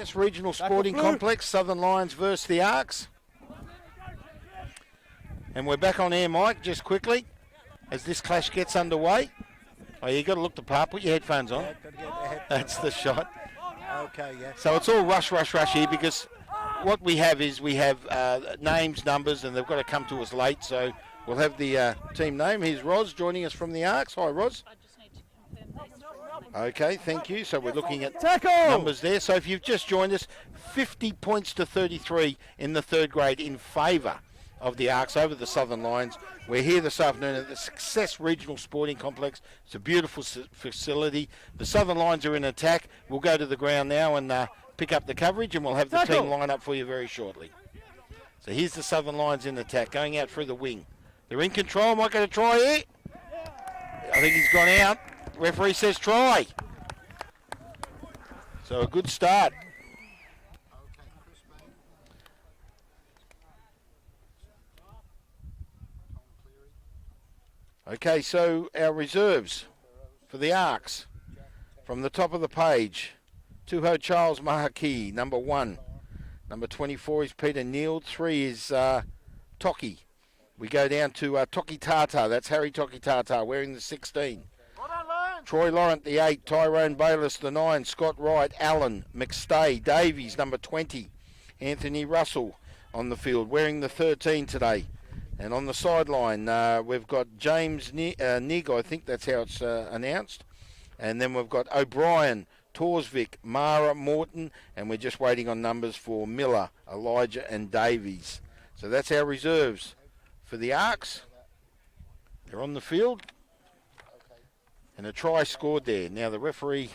Success Regional Sporting Complex, Southern Lions versus the ARKs. And we're back on air, Mike, just quickly, as this clash gets underway. Oh, you got to look the part. Put your headphones on. Yeah, That's the shot. Okay, yeah. So it's all rush here because what we have is we have names, numbers, and they've got to come to us late. So we'll have the team name. Here's Roz joining us from the ARKs. Hi, Roz. I just need to confirm these. Okay, thank you. So we're looking at Tackle! numbers there. So if you've just joined us, 50 points to 33 in the third grade in favour of the ARKs over the Southern Lions. We're here this afternoon at the Success Regional Sporting Complex. It's a beautiful facility. The Southern Lions are in attack. We'll go to the ground now and pick up the coverage, and we'll have the team line up for you very shortly. So here's the Southern Lions in attack, going out through the wing. They're in control. Might get a try here. I think he's gone out. Referee says try. So a good start. Okay, so our reserves for the ARKs from the top of the page. Tuho Charles Mahaki, number 1. Number 24 is Peter Neal. 3 is Toki. We go down to Toki Tata. That's Harry Toki Tata wearing the 16. Troy Laurent, the 8. Tyrone Bayliss, the 9. Scott Wright, Allen, McStay, Davies, number 20. Anthony Russell on the field wearing the 13 today. And on the sideline, we've got James Nig, I think that's how it's announced. And then we've got O'Brien, Torsvik, Mara, Morton, and we're just waiting on numbers for Miller, Elijah, and Davies. So that's our reserves for the ARKs. They're on the field. And a try scored there. Now the referee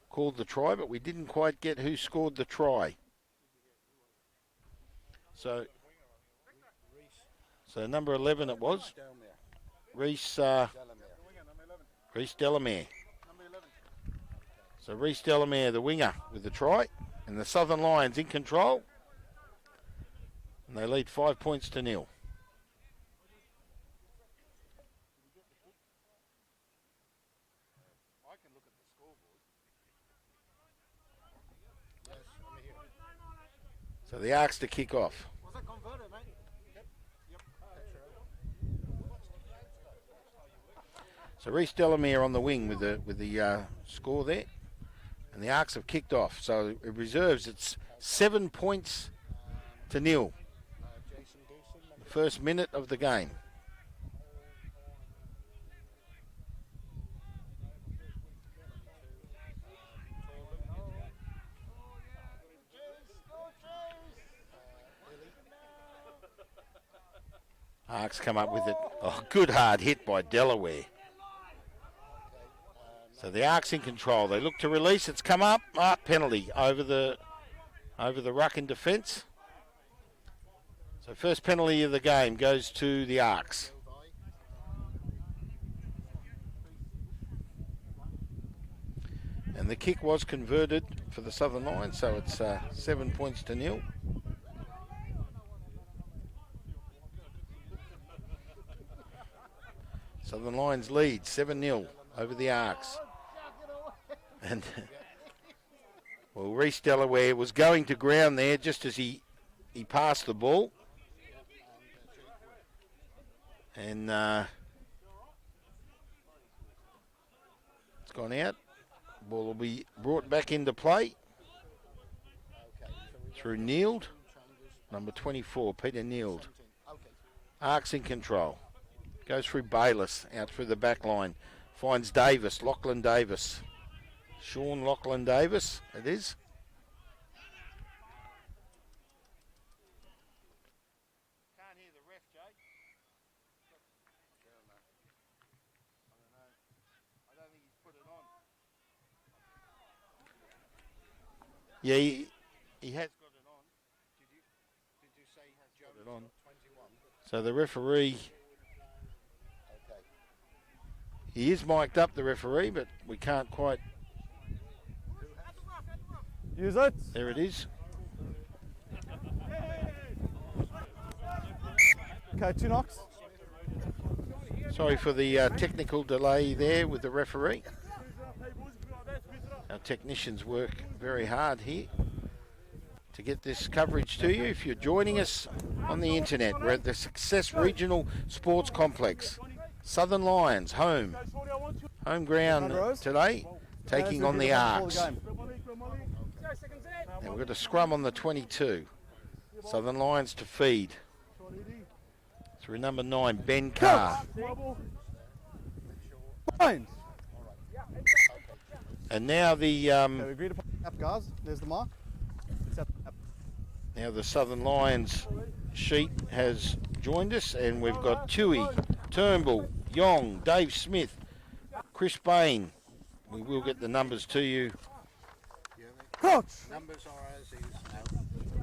called the try, but we didn't quite get who scored the try. So number 11 it was. Reese Delamere. So Reese Delamere, the winger, with the try. And the Southern Lions in control. And they lead 5 points to 0. So the ARKs to kick off. So Reese Delamere on the wing with the score there, and the ARKs have kicked off. So it reserves, it's 7 points to 0. The first minute of the game. ARKs come up with it. Oh, good hard hit by Delaware. So the ARKs in control. They look to release. It's come up. Penalty over the ruck in defence. So first penalty of the game goes to the ARKs. And the kick was converted for the Southern Lions, so it's 7 points to 0. Southern Lions lead 7-0 over the ARKs. And well, Reese Delaware was going to ground there just as he passed the ball. And it's gone out. Ball will be brought back into play through Neild, number 24, Peter Neild. ARKs in control. Goes through Bayliss, out through the back line. Finds Davis, Lachlan Davis. Sean Lachlan Davis, it is. Can't hear the ref, Jake. I don't think he's put it on. Yeah, he has got it on. Did you say he has got it on? So the referee... He is mic'd up, the referee, but we can't quite... Use it. There it is. Okay, 2 knocks. Sorry for the technical delay there with the referee. Our technicians work very hard here. to get this coverage to you. If you're joining us on the internet, we're at the Success Regional Sports Complex. Southern Lions home ground today, taking on the ARKs. And we've got a scrum on the 22. Southern Lions to feed through number 9, Ben Carr. And now the There's the mark. now the Southern Lions sheet has joined us, and we've got Tui, Turnbull, Yong, Dave Smith, Chris Bain. We will get the numbers to you. Coach. Numbers are as is now.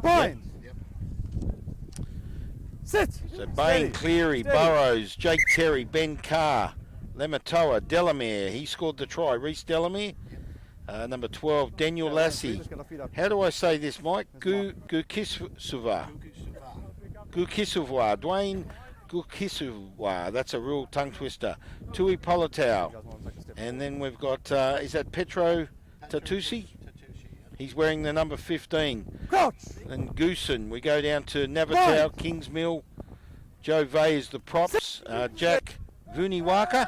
Bind. Yep. Sit. So Bain, Steady. Cleary, Steady. Burrows, Jake Terry, Ben Carr, Lematoa, Delamere. He scored the try. Reece Delamere. Number 12, Daniel Lassie. How do I say this, Mike? Gukisuva. Dwayne Gukisuva. That's a real tongue twister. Tui Politao. And then we've got, is that Petro Tatusi? He's wearing the number 15. Crouch. And Goosen. We go down to Navatau, Kingsmill. Joe Vay is the props. Jack Vuniwaka.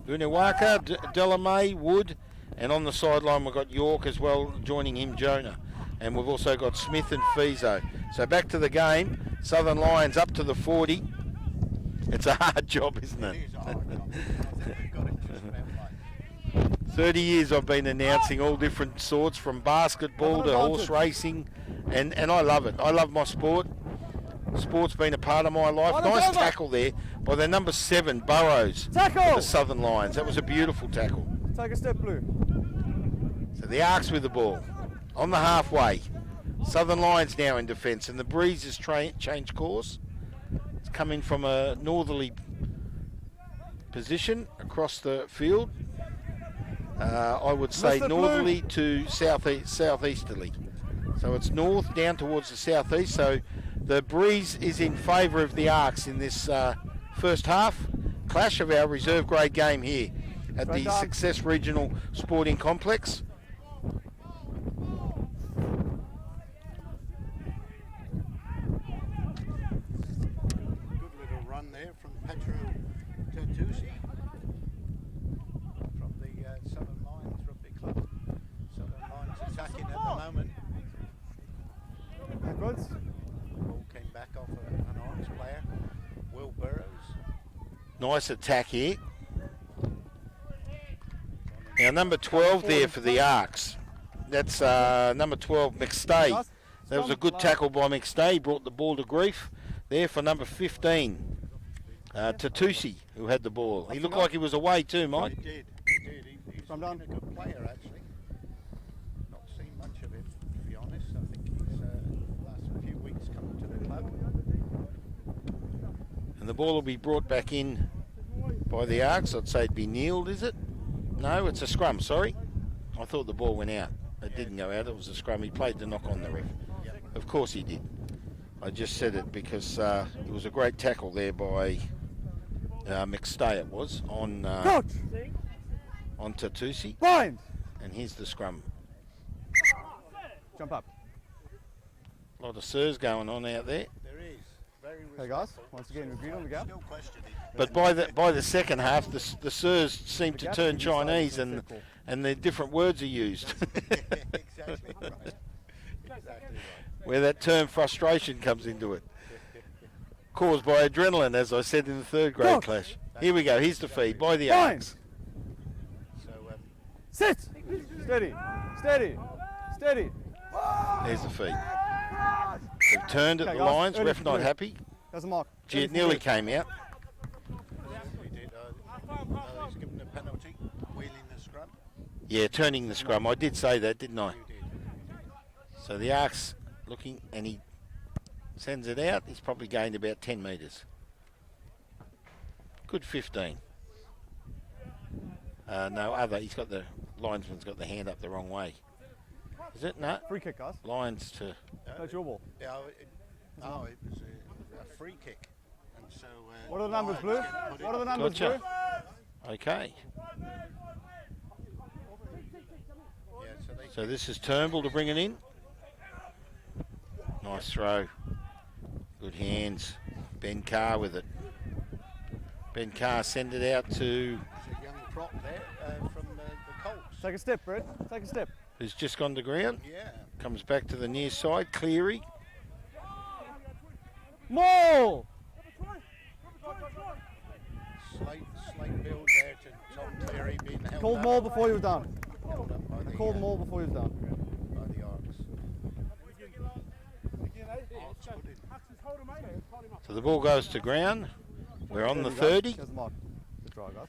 Delamay, Wood. And on the sideline we've got York as well, joining him, Jonah. And we've also got Smith and Fizo. So back to the game. Southern Lions up to the 40. It's a hard job, isn't it? It is a hard job. I think we've got it just about right. 30 years I've been announcing all different sorts, from basketball to horse racing, and I love it. I love my sport. Sport's been a part of my life. Nice tackle there by the number 7, Burrows. Tackle! The Southern Lions. That was a beautiful tackle. Take a step, Blue. So the ARKs with the ball on the halfway. Southern Lions now in defence, and the breeze has changed course. It's coming from a northerly position across the field. I would say Mr. northerly to southeasterly. So it's north down towards the southeast. So the breeze is in favour of the ARKs in this first half clash of our reserve grade game here at the Success Regional Sporting Complex. Good little run there from Petro Tatusi from the Southern Lions Rugby Club. Southern Lions attacking at the moment. Backwards. Ball came back off an ARKs player, Will Burrows. Nice attack here. Now number 12 there for the ARKs. That's number 12, McStay. That was a good tackle by McStay. He brought the ball to grief there for number 15, Tatusi, who had the ball. He looked like he was away too, Mike. He did. He's been a good player actually. Not seen much of him, to be honest. I think he's last few weeks come to the club. And the ball will be brought back in by the ARKs. I'd say it'd be kneeled, is it? No, it's a scrum, sorry. I thought the ball went out. It didn't go out, it was a scrum. He played the knock on the ref. Of course he did. I just said it because it was a great tackle there by McStay, it was, on Tatusi. Bind. And here's the scrum. Jump up. A lot of sirs going on out there. There is. Very Hey guys, once again we agreed on the gap. Still questioning. But by the second half, the sirs seem to turn Chinese, and the different words are used. Exactly right. Exactly right. Where that term frustration comes into it. Caused by adrenaline, as I said in the third grade clash. Here we go, here's the feed by the ARKs. So Sit. Steady. Steady. Steady. There's the feed. They've turned at the Okay, guys, lines, early ref for not blue. happy. There's a mark. Gee, it nearly came out. he did. He's given a penalty, wheeling the scrum. Yeah, turning the scrum. I did say that, didn't I? You did. So the ARKs looking, and he sends it out. He's probably gained about 10 metres. Good 15. He's got the linesman's got the hand up the wrong way. Is it? No. Free kick, guys. Lions to. That's your ball. Yeah, it was a free kick. And so, What are the numbers, Lions Blue? get put in. What are the numbers, Gotcha. Blue? Okay. Yeah, so they So this is Turnbull to bring it in. Nice throw. Good hands. Ben Carr with it. Ben Carr send it out to It's a young prop there from the Colts. Take a step, Brett. Take a step. who's just gone to ground. Yeah. Comes back to the near side. Cleary. More! Slight build there to Tom Cleary being held Called up. more before you were done. Held up by the, Called more before you were done. by the ARKs. ARKs put in. So the ball goes to ground. We're on There the we go. 30. There's the mark. Good try, guys.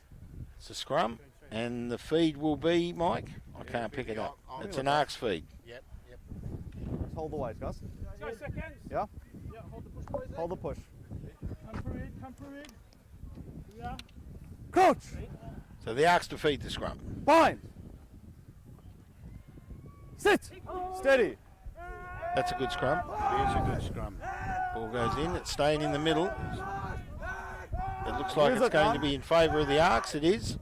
It's a scrum. And the feed will be, Mike? I can't pick it up. It's an ARKs feed. Yep. Just hold the weight, guys. Yeah? Hold the push. Come through it. Yeah. Crouch! So the ARKs defeat the scrum. Bind! Sit! Steady! That's a good scrum. It is a good scrum. Ball goes in. It's staying in the middle. It looks like Where's it's it going gone? to be in favour of the ARKs. It is.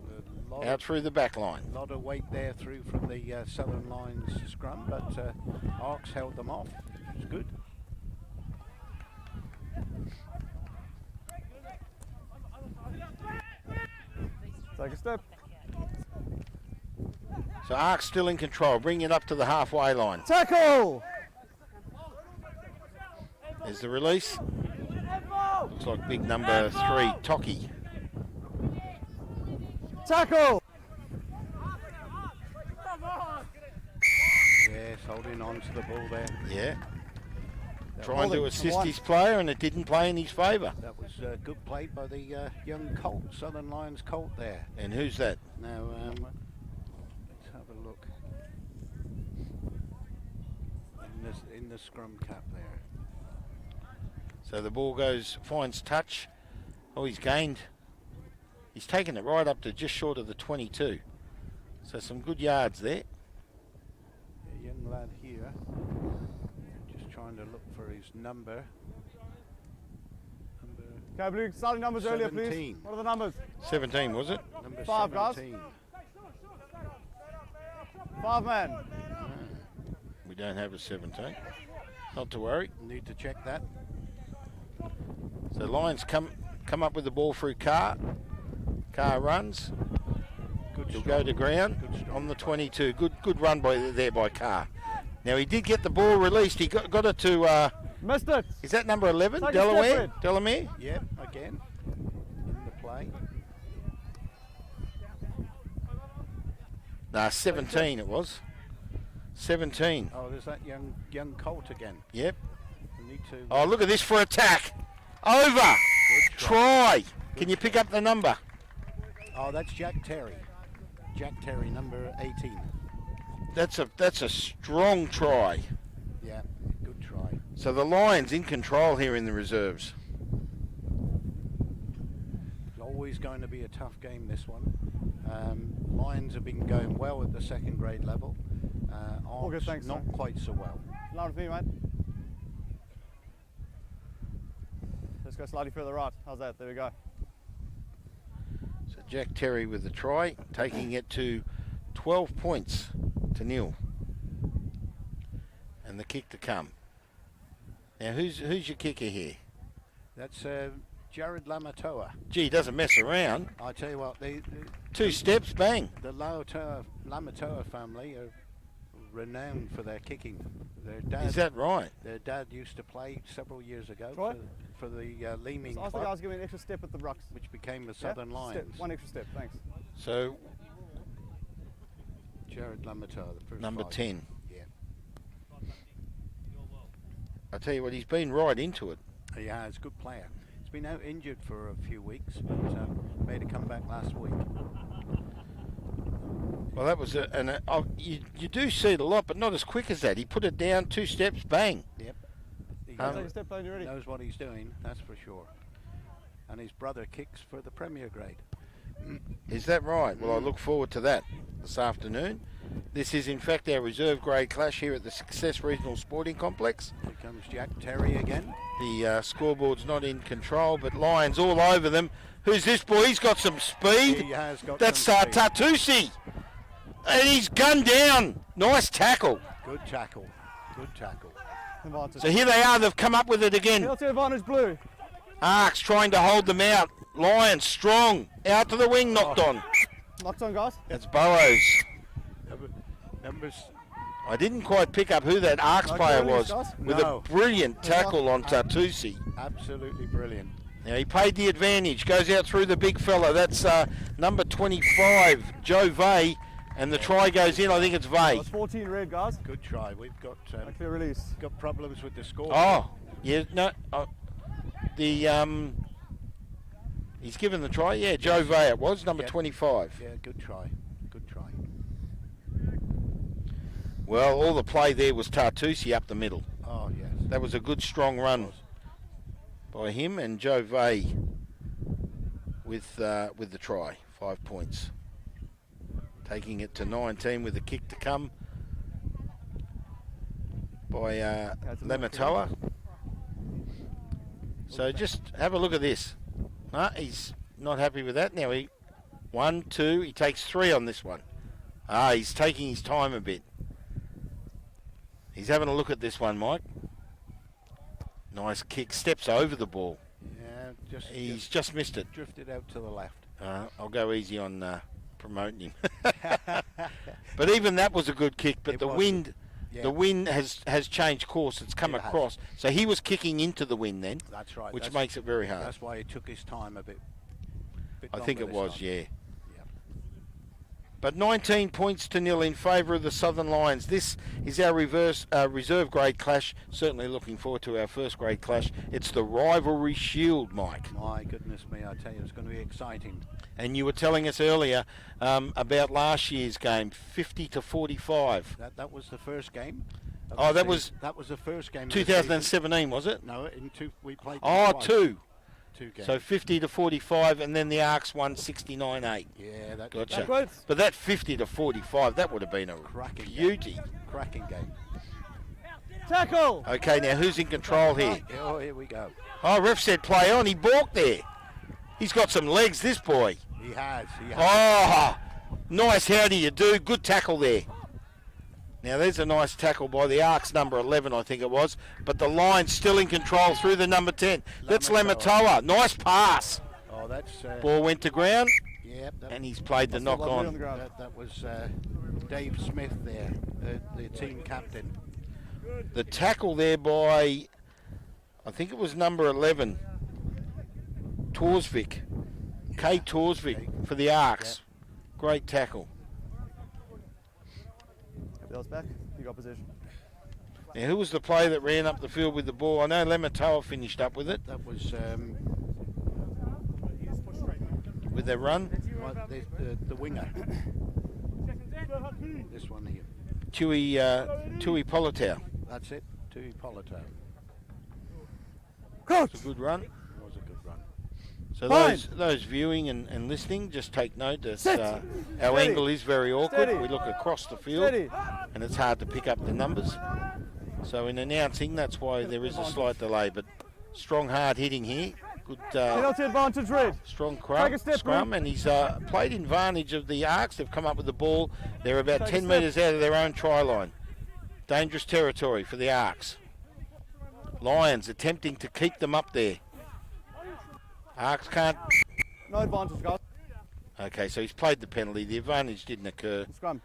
A lot, Out through the back line. lot of weight there through from the Southern Lions scrum, but ARKs held them off. It's good. Take a step. So ARKs still in control. Bring it up to the halfway line. Tackle! There's the release. Looks like big number 3, Tocky. Tackle! Yes, holding on to the ball there. Yeah. Trying Holding, to assist come on. his player, and it didn't play in his favour. That was good play by the young Colt, Southern Lions Colt there. And who's that? Now, let's have a look. In the scrum cap there. So the ball finds touch. Oh, he's gained. He's taken it right up to just short of the 22. So some good yards there. A young lad here. Just trying to look for his number. Okay, Blue, starting numbers earlier, please. 17. What are the numbers? 17, was it? Number 5, guys. 17. 5 man. We don't have a 17. Not to worry. Need to check that. So Lions come up with the ball through Carr. Carr runs. Good He'll strong. go to ground Good strong on the try. 22. Good run there by Carr. Now he did get the ball released. He got it to, Missed it. is that number 11? Take a step, Delaware? Fred. Delamere? Yep, again. In the play. Nah, 17 it was. 17. Oh, there's that young Colt again. Yep. We need to. Oh, look at this for attack. Over. Good Try. Can you pick up the number? Oh, that's Jack Terry. Jack Terry, number 18. That's a strong try. Yeah, good try. So the Lions in control here in the reserves. It's always going to be a tough game, this one. Lions have been going well at the second grade level. All good, ARKs thanks, not sir. quite so well. Louder for me, mate. Let's go slightly further right. How's that? There we go. So Jack Terry with the try, taking it to 12 points to 0. And the kick to come. Now who's your kicker here? That's Jared Lamatoa. Gee, he doesn't mess around. I tell you what, 2 steps, bang. the Lamatoa family are renowned for their kicking. Their dad, Is that right? Their dad used to play several years ago Troy? for the Leeming Just ask the Club, guys to give me an extra step at the rucks. which became the Yeah? Southern Step. Lions. One extra step, thanks. So Jared Lamatoa, the first number 5. 10. Yeah, I tell you what, he's been right into it. he has. Good player. He's been out injured for a few weeks, but made a comeback last week. Well, that was you do see it a lot, but not as quick as that. He put it down 2 steps, bang. Yep. He Um, Take a step when you're ready. knows what he's doing, that's for sure. And his brother kicks for the Premier grade. Is that right? Well, I look forward to that this afternoon. This is, in fact, our reserve grade clash here at the Success Regional Sporting Complex. Here comes Jack Terry again. The scoreboard's not in control, but Lions all over them. Who's this boy? He's got some speed. He has got That's some speed. Tatusi. And he's gunned down. Nice tackle. Good tackle. Good tackle. Advantage. So here they are, they've come up with it again. Penalty advantage blue. ARKs trying to hold them out. Lions strong. Out to the wing, knocked on. Knocked on, guys. That's Burrows. Numbers. I didn't quite pick up who that ARKs No player clearance, was guys. with No. a brilliant tackle on Tartusi. Absolutely brilliant. Now he paid the advantage, goes out through the big fella. That's number 25, Joe Vay, and the try goes in. I think it's Vay. That's 14 red, guys. Good try. We've got A clear release. got problems with the score. Oh, yeah, no, he's given the try. Yeah, Joe Vay it was, number Yeah. 25. Yeah, good try. Good try. Well, all the play there was Tartusi up the middle. Oh yes. That was a good strong run by him and Joe Vay with the try. 5 points. Taking it to 19 with a kick to come by Lematoa. So just have a look at this. He's not happy with that. Now 1, 2, he takes 3 on this one. He's taking his time a bit. He's having a look at this one, Mike. Nice kick, steps over the ball. Yeah, He's just missed it. drifted out to the left. I'll go easy on promoting him. But even that was a good kick. But It the was. wind, Yeah. the wind has changed course. It's come It has. across. So he was kicking into the wind then, That's right. which that's, makes it very hard. That's why he took his time a bit. I think it longer this was, time. yeah. Yeah. But 19 points to 0 in favour of the Southern Lions. This is our reserve grade clash. Certainly looking forward to our first grade clash. It's the Rivalry Shield, Mike. My goodness me, I tell you, it's going to be exciting. And you were telling us earlier about last year's game, 50 to 45. That was the first game. of Oh, the that season. That was the first game. of the 2017, was it? season. No, we played. Oh, twice. 2. 2 games. So 50 to 45, and then the ARKs won 69-8. yeah, that's Gotcha. Backwards. But that 50 to 45, that would have been a Cracking game. beauty. cracking game. Tackle. Okay, now who's in control here? Oh, here we go. Oh, ref said play on. He balked there. He's got some legs, this boy. He has. Oh, nice. How do you do? Good tackle there. Now, there's a nice tackle by the ARKs, number 11, I think it was. But the Lions still in control through the number 10. That's Lematoa. Nice pass. Oh, that's. Ball went to ground, Yep. and he's played the That's knock lovely on the on. ground. That was Dave Smith there, the team captain. The tackle there by, I think it was number 11, Torsvik. K. Torsvik for the ARKs. Great tackle. That was back. You got position. Now, who was the player that ran up the field with the ball? I know Lematoa finished up with it, That was with their run. the winger. This one here. Tui Politao. That's it. Tui Polito. It's a good run. It was a good run. So Fine. those viewing and listening, just take note that Sit. our Steady. angle is very awkward. Steady. We look across the field, Steady. and it's hard to pick up the numbers. So in announcing, that's why there is a slight delay. But strong, hard hitting here. Good, Penalty advantage red. strong Take a step, scrum, Rick. and he's played in advantage of the ARKs. They've come up with the ball. They're about Take a 10 step. metres out of their own try line. Dangerous territory for the ARKs. Lions attempting to keep them up there. ARKs can't. No advantage, guys. Okay, so he's played the penalty. The advantage didn't occur. Scrum.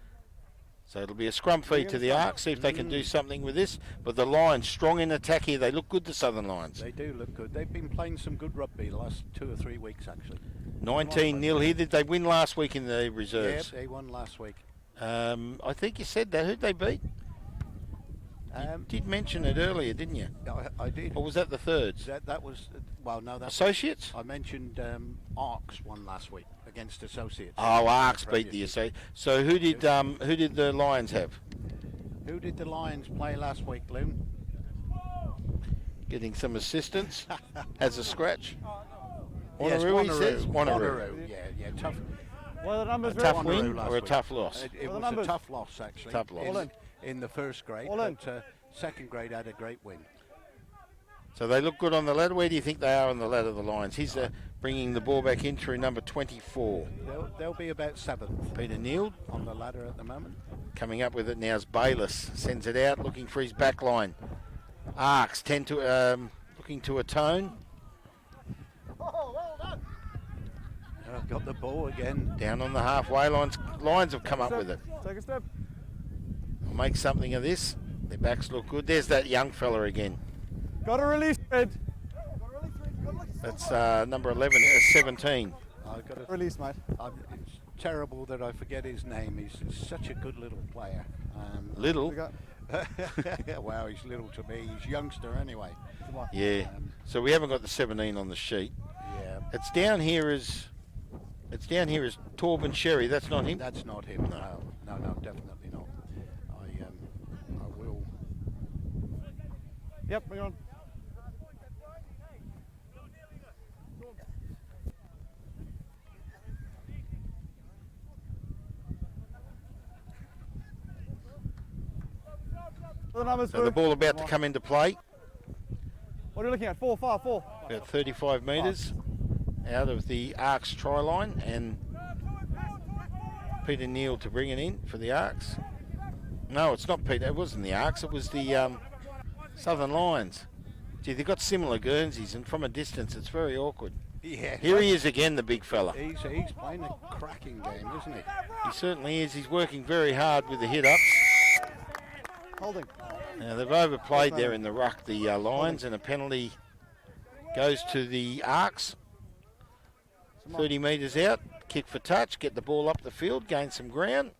So it'll be a scrum feed to the ARKs, see if they can do something with this. But the Lions strong in attack here. They look good, the Southern Lions. They do look good. They've been playing some good rugby the last 2 or 3 weeks, actually. 19-0 here. Did they win last week in the Yeah, reserves? they won last week. I think you said that. Who'd they beat? Did mention it earlier, didn't you? I did. Or was that the thirds? That was, well, no, that's. Associates? I mentioned ARKs won last week against Associates. Oh, ARKs beat the Associates. So who did the Lions have? Who did the Lions play last week, Loon? Getting some assistance. Has a scratch. Yes, Wanneroo, he says. Wanneroo. Yeah, tough. What are the A numbers, tough red? win last or a week. tough loss? It What are the was a numbers? tough loss, actually. Tough loss. All in. In the first grade, All in. but second grade had a great win. So they look good on the ladder. Where do you think they are on the ladder, the Lions? He's bringing the ball back in through number 24. They'll be about 7th Peter Neild on the ladder at the moment. coming up with it now is Bayless. Sends it out, looking for his back line. ARKs tend to looking to atone. I've got the ball again. Down on the halfway lines. Lions have come up Step. with it. Take a step. I'll make something of this. Their backs look good. There's that young fella again. Got to release, Red. That's number 11, 17. I've got to Release, mate. It's terrible that I forget his name. He's such a good little player. Little. We got. Wow, he's little to me. He's youngster anyway. Come on. Yeah. So we haven't got the 17 on the sheet. Yeah, It's down here as Torben Sherry. That's not him. that's not him. No, definitely not. I will. Yep, bring on. The numbers So the ball about to come into play. What are you looking at? 4, 5, 4. About 35 metres out of the ARKs try line, and Peter Neal to bring it in for the ARKs. No, it's not Peter. It wasn't the ARKs. It was the Southern Lions. Gee, they've got similar Guernseys, and from a distance, it's very awkward. Yeah. Here he is again, the big fella. He's playing a cracking game, isn't he? He certainly is. He's working very hard with the hit-ups. Holding. Now, they've overplayed there in the ruck, the Lions, and a penalty goes to the ARKs. 30 metres out, kick for touch, get the ball up the field, gain some ground.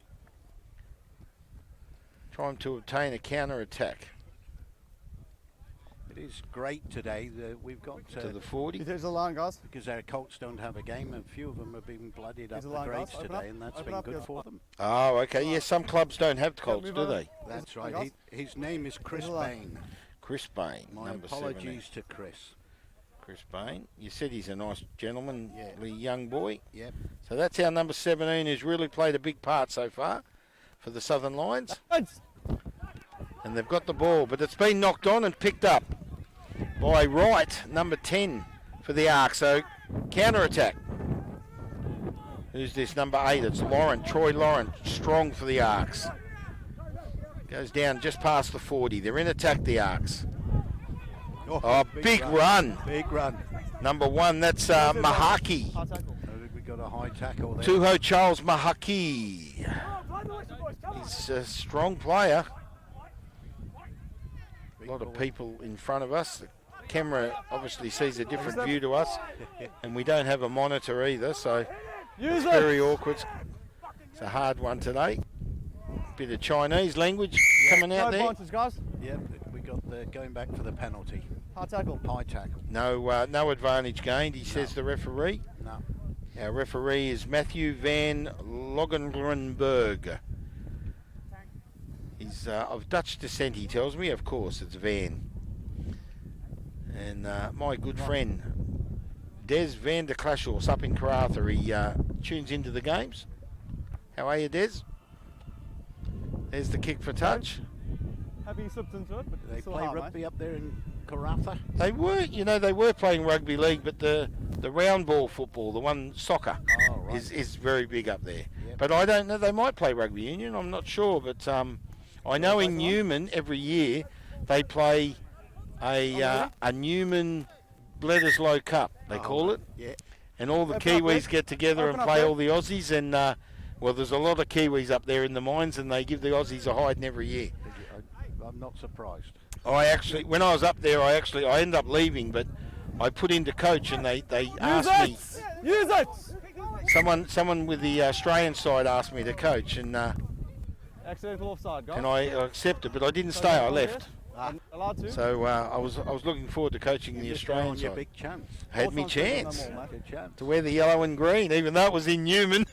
Trying to obtain a counter-attack It is great today that we've got to the 40. Here's the line, guys. because our Colts don't have a game. A few of them have been bloodied up Here's the the line, grades guys. Open today, up. and that's Open been up, good yeah. for them. Oh, okay. Yes, some clubs don't have Colts, move do over. they? That's Here's- right. His name is Chris Here's the line. Bain. Chris Bain, My number apologies 17. to Chris. Chris Bain. You said he's a nice gentleman, Yeah. young boy. Yep. So that's our number 17, who's really played a big part so far for the Southern Lions. And they've got the ball, but it's been knocked on and picked up by Wright, number 10 for the ARK. So counter-attack. Who's this, number 8? It's Laurent, Troy Laurent, strong for the ARKs. Goes down just past the 40. They're in attack, the ARKs. Oh, big run. Big run. Number 1, that's Mahaki. Hard tackle. We got a high tackle there. Tuho Charles Mahaki. He's a strong player. A lot of people in front of us. The camera obviously sees a different view to us, and we don't have a monitor either, so Use it's it. very awkward. It's a hard one today. Bit of Chinese language coming No out there. advantage, guys. Yep, we got the going back for the penalty. Hard tackle. High tackle. No advantage gained, he says, the referee. No. Our referee is Matthew Van Logenrenberg. He's of Dutch descent, he tells me. Of course, it's Van. And my good friend, Des van der Klashorst up in Karratha, he tunes into the games. How are you, Des? There's the kick for touch. Happy he slipped into it, but They still play hard, rugby up there in Karratha. They were playing rugby league, but the round ball football, the one soccer, Oh, right. is very big up there. Yep. But I don't know, they might play rugby union, I'm not sure, but I know in Newman every year they play a Newman Bledisloe Cup, they call it, Yeah. and all the Open up, Kiwis Rick. get together Open and up, play Rick. all the Aussies, and well, there's a lot of Kiwis up there in the mines, and they give the Aussies a hiding every year. I'm not surprised. When I was up there, I ended up leaving, but I put into coach, and they asked me. Use it! Someone with the Australian side asked me to coach, and Accidental offside, guys. I accepted, but I didn't stay. I left. Allowed to. So I was looking forward to coaching the You're Australian on your sid. big chance. Had me All time's better than chance them all, mate. Good chance. to wear the yellow and green, even though it was in Newman.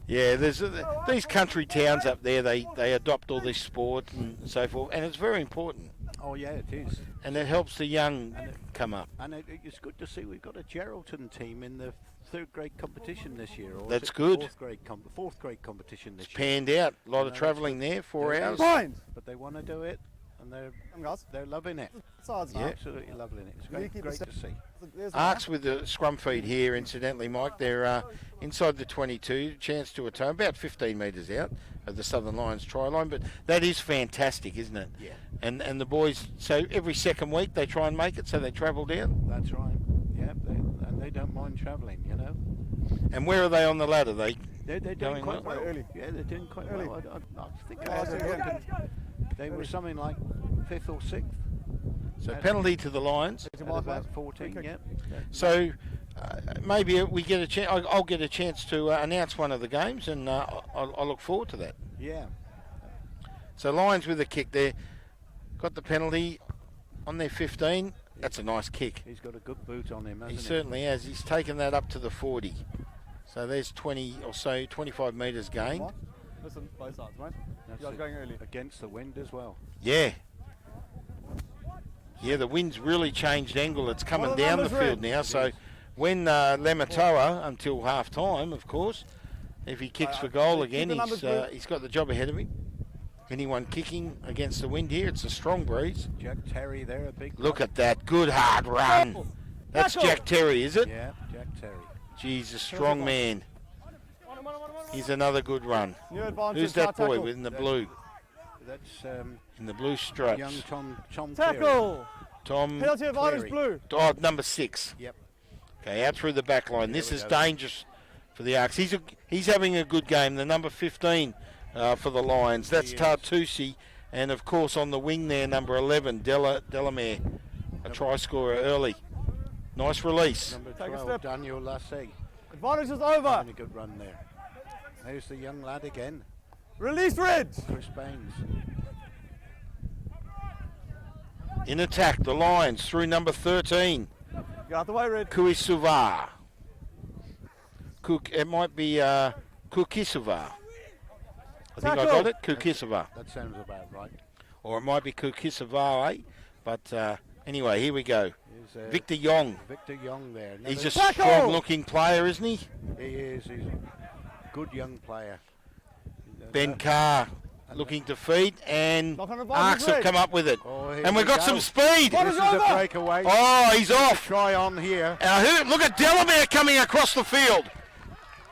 Yeah, there's these country towns up there. They adopt all this sport and so forth, and it's very important, Oh yeah, it is. and it helps the young come up. And it's good to see we've got a Geraldton team in the third grade competition this year. Or is That's it good. Fourth grade competition this year. Panned out, a lot of that's travelling there, 4 There it hours. is. Fine. But they want to do it. and Come, guys. they're loving it. Sides Yeah. now. Absolutely loving it. It's Can you great, keep great the to see. There's the ARKs with the scrum feed here, incidentally, Mike. They're inside the 22, chance to atone, about 15 metres out of the Southern Lions try line. But that is fantastic, isn't it? Yeah. And the boys, so every second week they try and make it, so they travel down. That's right. Yeah, and they don't mind travelling, you know. And where are they on the ladder? They're Going doing quite well. well. Early. Yeah, they're doing quite Early. well. I think Go, I had a go, look go, and they were something like 5th or 6th. So penalty to the Lions. It's a At mark, about mate. 14, Quick, yeah. So maybe we get a chance. I'll get a chance to announce one of the games, and I'll look forward to that. Yeah. So Lions with a kick there, got the penalty on their 15. That's a nice kick. He's got a good boot on him, He hasn't certainly has. He's taken that up to the 40. So there's 20 or so, 25 metres gained. Mark. Listen, both sides, mate. That's You guys it. going early. Against the wind as well. Yeah. Yeah, the wind's really changed angle. It's coming What are the down the numbers field read? now. So when Lematoa, until half time, of course, if he kicks for goal keep again, the numbers good. he's got the job ahead of him. Anyone kicking against the wind here, it's a strong breeze. Jack Terry there, a big Look at that. Good hard run. That's Tackle. Jack Terry, is it? Yeah, Jack Terry. Jesus, strong man. Here's another good run. New advantage. Who's that boy tackle. in the blue? That's In the blue stripes. young Tom Terry. Tackle. Tom, Penalty advantage Cleary. blue. number 6. Yep. Okay, out through the back line. This we is go. dangerous for the ARKs. He's having a good game. The number 15 for the Lions. That's He is. Tartusi. And, of course, on the wing there, number 11, Delamere. A try scorer early. Nice release. Number Take a 12, step. Daniel Lassay. Advantage is over. Having a good run there. There's the young lad again, Release Ridge. Chris Baines. In attack, the Lions through number 13, Get out the way, Ridge. Kuisuva. It might be Kukisuva. I think I got it, Kukisuva. That sounds about right. Or it might be Kukisuva, but anyway, here we go. Here's, Victor Yong. Victor Young there. He's a Tackle! strong-looking player, isn't he? He is. He's a good young player. Ben Carr looking to feed, and Knock on the ARKs bottom, have Red. come up with it. Oh, here And we've we got go. some speed. What This is is a over? breakaway. Oh, he's off. Try on here. Look at Delamere coming across the field.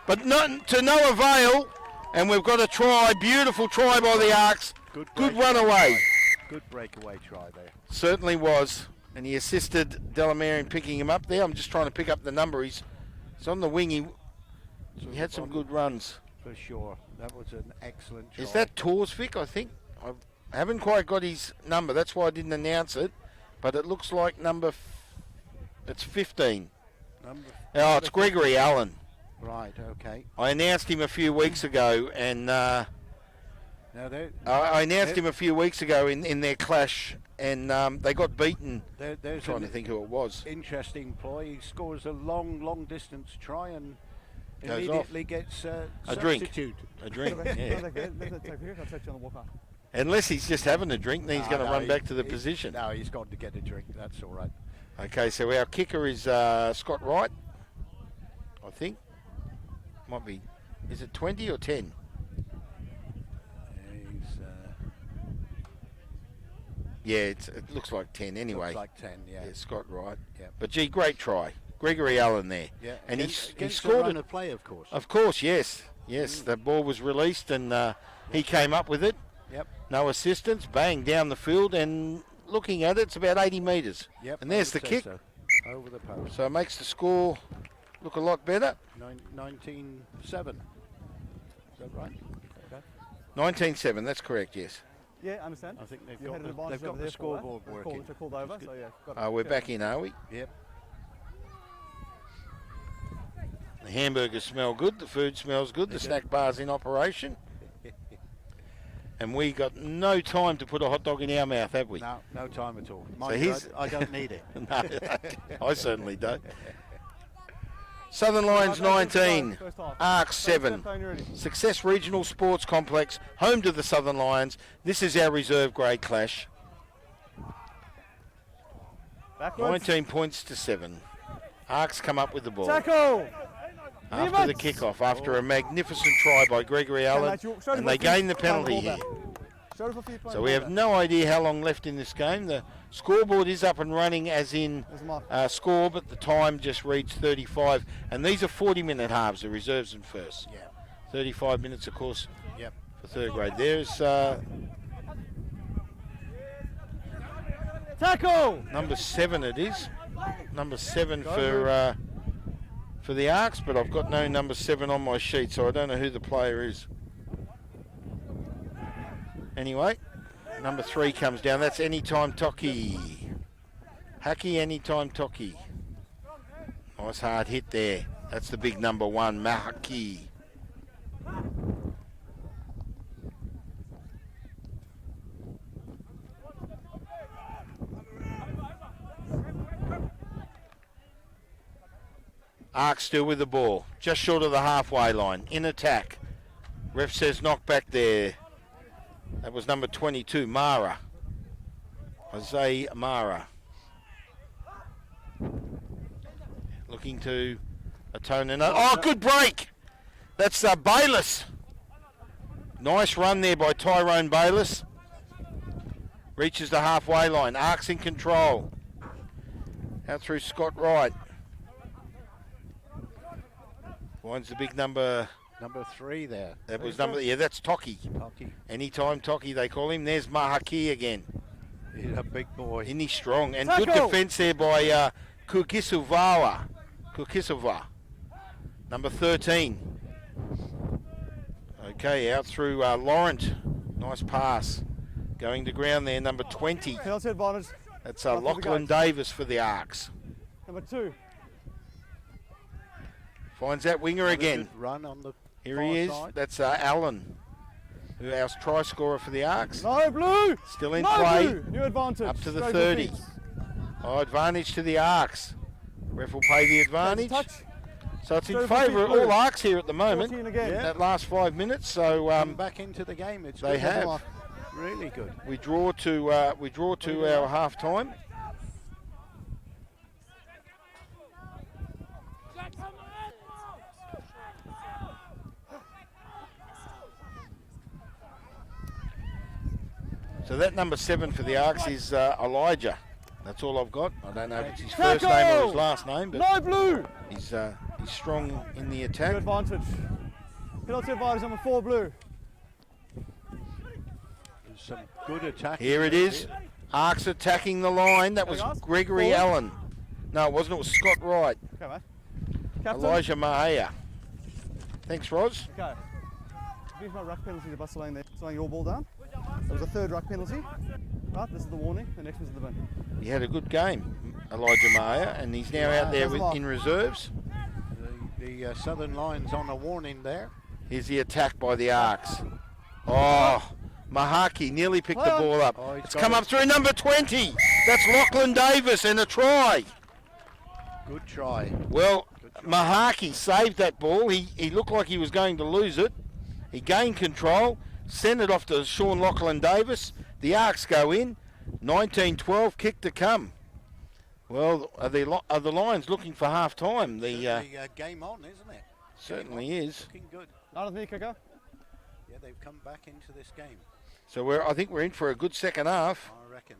But not, to no avail. And we've got a try. Beautiful try by the ARKs. Good breakaway run away. try. Good breakaway try there. Certainly was. And he assisted Delamere in picking him up there. I'm just trying to pick up the number. He's on the wing. He had some good runs. For sure. That was an excellent try. Is that Torsvik, I think? I haven't quite got his number. That's why I didn't announce it. But it looks like it's 15. Number, Oh, number it's Gregory Allen. Right, okay. I announced him a few weeks ago, and Now there, I announced him a few weeks ago in their clash, and they got beaten. I'm there's trying to an think who it was. interesting ploy. He scores a long distance try and Goes immediately gets A drink. substitute. A drink, yeah. Let's take a picture. I'll take you on the walk up. Unless he's just having a drink, then he's going to No, run he- back to the he- position. No, he's got to get a drink. That's all right. Okay, so our kicker is Scott Wright, I think. Might be. Is it 20 or 10? He's Yeah, it looks like 10 anyway. looks like 10. Yeah. Yeah, Scott Wright. Yeah. But gee, great try. Gregory Allen there. Yeah. And Against he the scored run it. of play, of course. Of course, yes. Yes, the ball was released and he came up with it. Yep. No assistance, bang, down the field, and looking at it, it's about 80 metres. Yep. And I there's would the say kick. so. Over the post. So it makes the score look a lot better. 19-7. Is that right? Okay. 19-7, that's correct, yes. Yeah, I understand. I think they've You got had an the, advantage they've got over the there for that. scoreboard They've working. Called, they've called over, Which is so good. yeah. got it. We're Yeah. back in, are we? Yep. The hamburgers smell good, the food smells good, the snack bar's in operation. And we got no time to put a hot dog in our mouth, have we? No, no time at all. So Mind you, I don't need it. No, I certainly don't. Southern Lions 19, First half. ARKs 7. Tony, ready. Success Regional Sports Complex, home to the Southern Lions. This is our reserve grade clash. Backwards. 19 points to 7. ARKs come up with the ball Tackle. after the Leave it. kickoff, after a magnificent try by Gregory Allen, let you walk straight and they away from gain the the ball penalty back. here. Show us a few points. So we have no idea how long left in this game. The scoreboard is up and running as in There's Mark. score, but the time just reads 35. And these are 40-minute halves, the reserves and first. Yeah. 35 minutes, of course, Yep. for third grade. There's Tackle! number 7 it is. Number 7 for the ARKs, but I've got no number 7 on my sheet, so I don't know who the player is. Anyway, number 3 comes down. That's Anytime Toki. Haki Anytime Toki. Nice hard hit there. That's the big number 1, Mahaki. ARK still with the ball, just short of the halfway line, in attack. Ref says knock back there. That was number 22, Mara. Jose Mara. Looking to atone another. Oh, good break! That's Bayless. Nice run there by Tyrone Bayless. Reaches the halfway line. ARK's in control. Out through Scott Wright. Finds the big number. Number 3 there. That was number. Yeah, that's Toki. Toki. Anytime Toki, they call him. There's Mahaki again. He's a big boy. Isn't he strong? And Tackle. good defence there by Kukisuva. Number 13. Okay, out through Laurent. Nice pass. Going to ground there, number 20. Penalty advantage. That's Not for the Lachlan guys. Davis for the ARKs. Number 2. Finds that winger again. Good run on the Here far he is. side. That's Allen, who our try scorer for the ARKs. No blue! Still in no play. blue! New advantage. Up to the Go 30. Bulldogs. Oh, advantage to the ARKs. Ref will pay the advantage. Touch. So it's in Go favour of blue. all ARKs here at the moment. 14 again. Yeah. That last 5 minutes. So Come back into the game. It's they good. have. Really good. We draw to our half time. So that number 7 for the ARKs is Elijah. That's all I've got. I don't know if it's his first name or his last name, but No blue! he's strong in the New attack. advantage. Penalty advantage number 4 blue. There's some good attack. Here it is. ARKs attacking the line. That was guys. Gregory Forward. Allen. No, it wasn't. It was Scott Wright. Okay, mate. Captain. Elijah Mahaya. Thanks, Roz. Okay. Here's my ruck penalty about slowing your ball down. That was a 3rd ruck penalty. Right, this is the warning. The next one's the bin. He had a good game, Elijah Mahaya, and he's now out there in reserves. The Southern Lions on a warning there. Here's the attack by the ARKs. Oh, Mahaki nearly picked the ball up. Oh, he's It's got come it. up through number 20. That's Lachlan Davis and a try. Good try. Well, Mahaki saved that ball. He looked like he was going to lose it. He gained control, sent it off to Sean Lachlan Davis. The ARKs go in. 19-12, kick to come. Well, are the Lions looking for half time? The Game on, isn't it? certainly is. Looking good. Not with me, Kiko. Yeah, they've come back into this game. So I think we're in for a good second half. I reckon.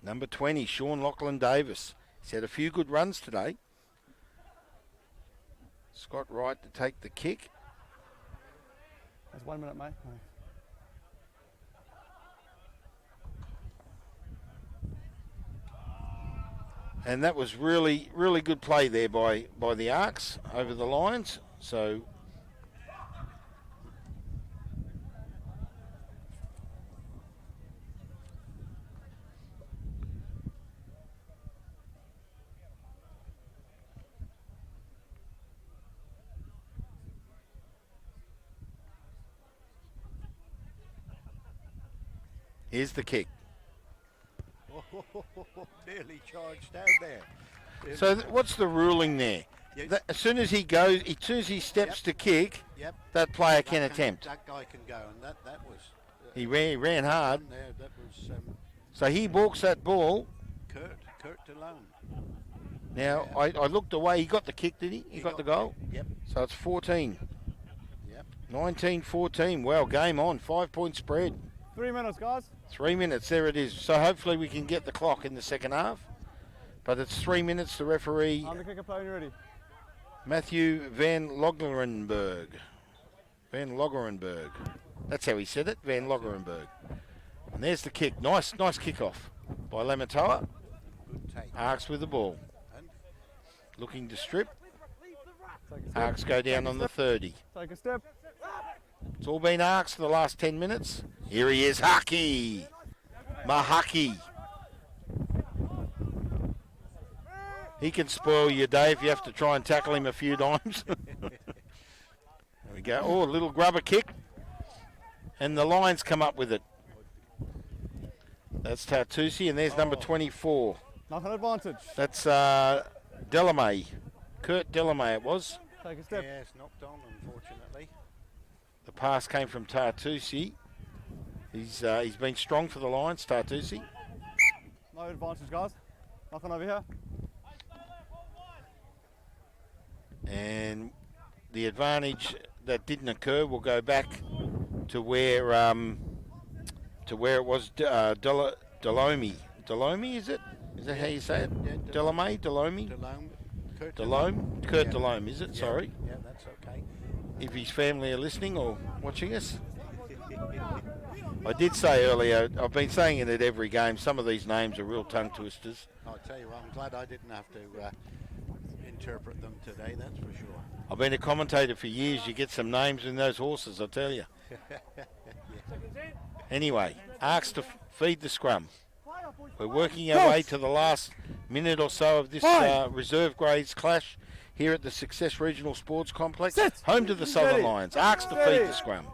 Number 20, Sean Lachlan Davis. He's had a few good runs today. Scott Wright to take the kick. That's 1 minute, mate. No. And that was really, really good play there by the ARKs over the Lions. So here's the kick. Nearly charged down there. So what's the ruling there? Yes. As soon as he steps to kick, Yep. that player can attempt. That guy can go, and that was. He ran hard. There, that was So he balks that ball. Kurt alone. Now, I looked away. He got the kick, did he? He got the goal? Yep. So it's 14. Yep. 19-14. Well, game on. 5-point spread. 3 minutes, guys. 3 minutes. There it is. So hopefully we can get the clock in the second half. But it's 3 minutes. The referee, I'm the kicker play when you're ready. Matthew Van Loggerenberg. Van Loggerenberg. That's how he said it. Van Loggerenberg. And there's the kick. Nice kick-off by Lamatoa. Good take. ARKs with the ball. And Looking to strip. Take a step. ARKs go down on the 30. Take a step. It's all been ARKs for the last 10 minutes. Here he is, Haki. Mahaki. He can spoil your day if you have to try and tackle him a few times. There we go. Oh, a little grubber kick. And the Lions come up with it. That's Tartusi, and there's number 24. Nothing advantage. That's Delamay. Kurt Delamay it was. Take a step. yes, knocked on, unfortunately. The pass came from Tartusi. He's been strong for the Lions, Tartusi. No advantage, guys. Nothing over here. And the advantage that didn't occur will go back to where it was Delomi. Delomi, is it? Is that how you say it? Yeah, Delamay? Delomi? Kurt Delome? Kurt Yeah. Delome, is it? Yeah, Sorry. Yeah, that's okay. If his family are listening or watching us. I did say earlier, I've been saying it at every game, some of these names are real tongue twisters. I'll tell you what, I'm glad I didn't have to interpret them today, that's for sure. I've been a commentator for years. You get some names in those horses, I tell you. Anyway, ARKs to feed the scrum. We're working our way to the last minute or so of this reserve grades clash here at the Success Regional Sports Complex, home to the Southern Lions. ARKs to feed the scrum.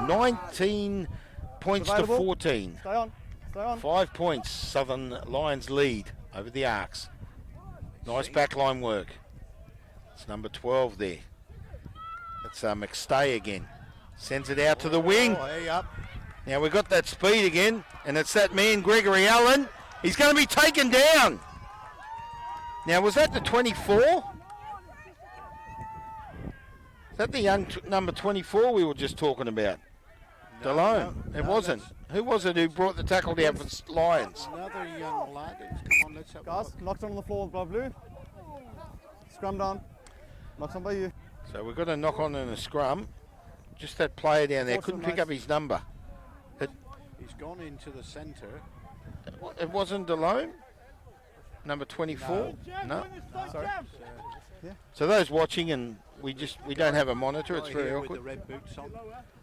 19 points to 14. Stay on. Stay on. 5 points, Southern Lions lead over the ARKs. Nice backline work. It's number 12 there. That's McStay again. Sends it out to the wing. Oh, hey, up. Now we've got that speed again, and it's that man, Gregory Allen. He's going to be taken down. Now, was that the 24? Is that the young number 24 we were just talking about? Delone. It wasn't. Who was it who brought the tackle down for Lions? Another young lad. Come on, let's have a Guys, look. knocked on the floor with blood blue. Scrum down. Knocked on by you. So we've got a knock on and a scrum. Just that player down there couldn't pick up his number. He's gone into the centre. It wasn't Delone? Number 24? No. Sorry. So those watching, and we don't have a monitor. It's Right very here with awkward. the red boots on.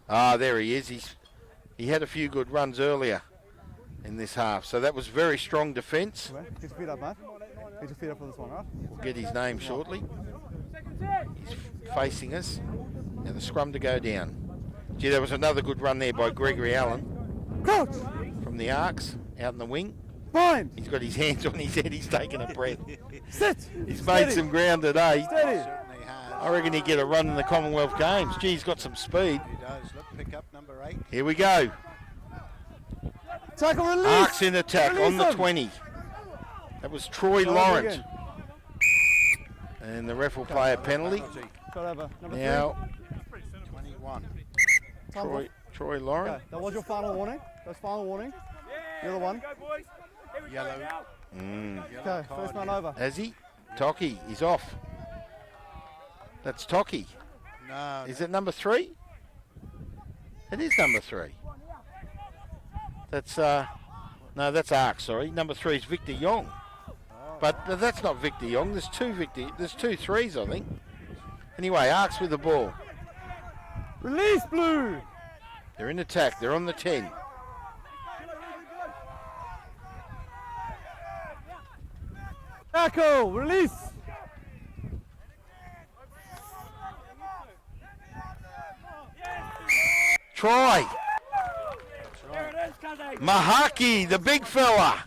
Ah, there he is. He had a few good runs earlier in this half. So that was very strong defence. Get your feet up, mate. Get your feet up for this one, right? We'll get his name shortly. He's facing us. Now the scrum to go down. Gee, there was another good run there by Gregory Allen Crouch! from the ARKs out in the wing. Bind! He's got his hands on his head. He's taking a breath. Sit! He's Steady. made some ground today. Steady! Certainly has. I reckon he'd get a run in the Commonwealth Games. Gee, he's got some speed. He does. Look, pick up number 8. Here we go. Tackle release! ARKs in attack Release on the him. 20. That was Troy Go over Lawrence. again. And the ref will play a penalty. Got over. Number Now, 21. 3. Time off. Troy Lawrence. Okay, that was your final warning. That's final warning. You're the one. Yellow. Mm. Okay, first man over. Has he? Toki, he's off. That's Toki. No. Is it number 3? It is number 3. That's no, that's ARK. Sorry, number 3 is Victor Young. But that's not Victor Young. There's two 3s, I think. Anyway, ARKs with the ball. Release, blue! They're in attack. They're on the 10. Tackle! Release! Try. Mahaki, the big fella.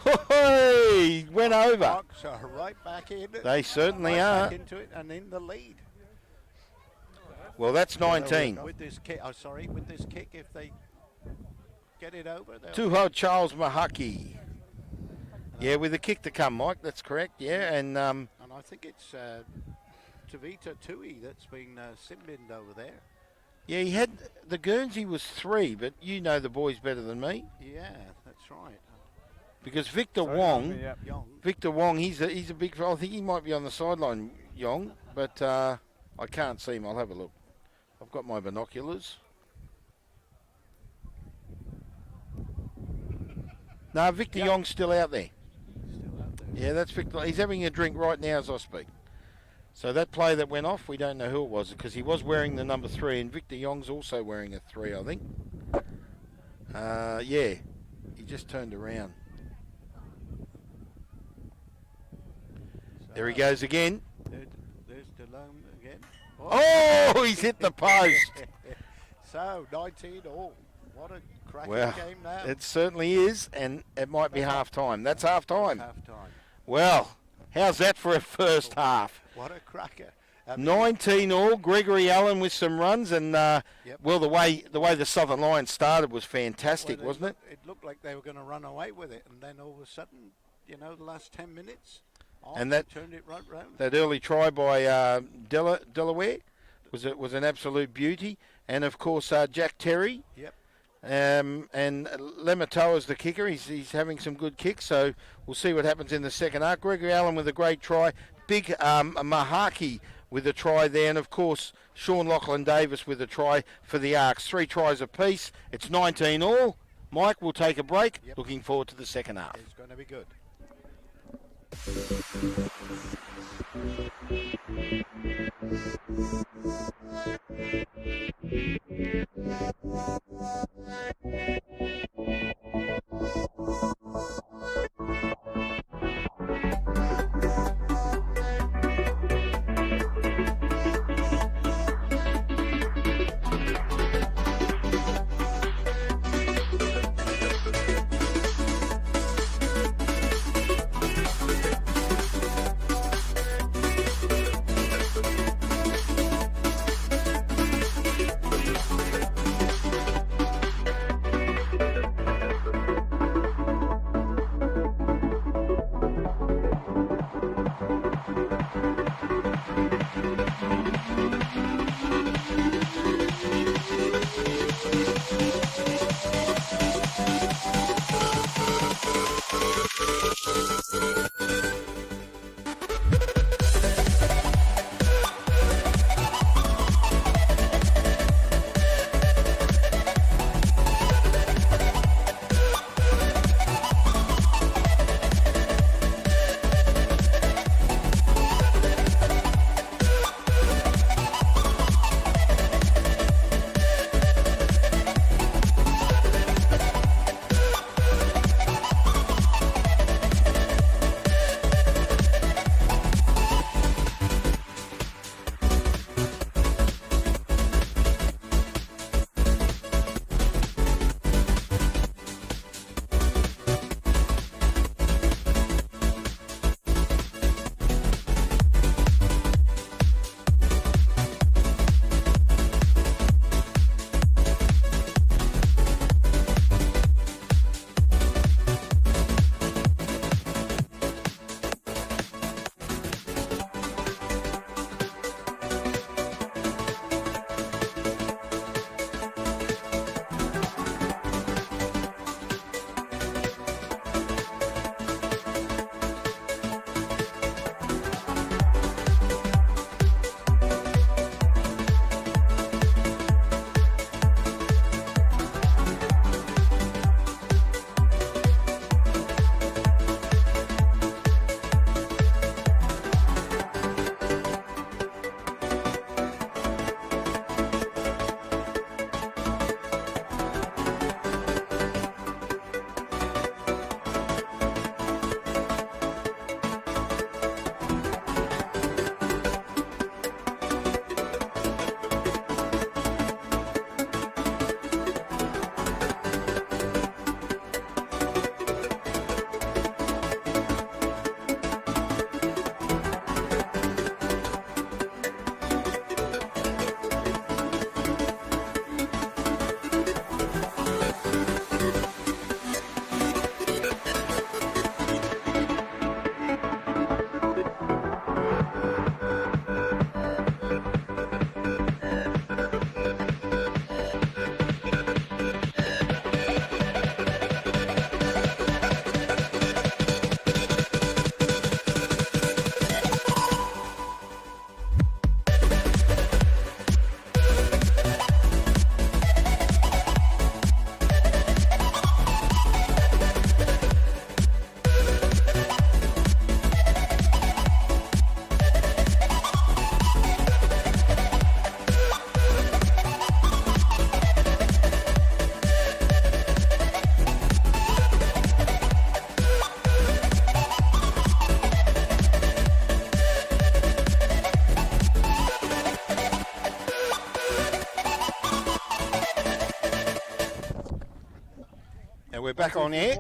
He went over. Hawks are right back in. They certainly right are. Back into it and in the lead. Well, that's 19. With this kick, with this kick, if they get it over, they'll Tuho Charles Mahaki. Yeah, with a kick to come, Mike. That's correct. Yeah, and And I think it's Tavita Tui that's been sin-binned over there. Yeah, he had the Guernsey was 3, but you know the boys better than me Yeah, that's right. because Victor Sorry, Wong. yeah. Young. Victor Wong, he's a big. I think he might be on the sideline, Yong, but I can't see him. I'll have a look. I've got my binoculars. No, Victor Yong's still out there. Still out there. Yeah, that's Victor. He's having a drink right now as I speak. So that play that went off, we don't know who it was because he was wearing the number 3, and Victor Yong's also wearing a 3, I think. Yeah, he just turned around. So There he goes again. There's DeLome again. Oh, he's hit the post. So 19 all. What a cracking Well, game now. it certainly is, and it might be half time. That's half time. Half time. Well, how's that for a first half? What a cracker. I mean, 19 all. Gregory Allen with some runs, and well, the way the Southern Lions started was fantastic, well, wasn't it? It looked like they were going to run away with it, and then all of a sudden, you know, the last 10 minutes, And that turned it right round. that early try by Delaware was an absolute beauty, and of course Jack Terry. Yep. And Lematoa's the kicker. He's having some good kicks, so we'll see what happens in the second half. Gregory Allen with a great try. Big Mahaki with a try there, and of course Sean Lachlan Davis with a try for the ARKs. 3 tries apiece. It's 19 all. Mike, we'll take a break. Yep. Looking forward to the second half. It's going to be good. back on air.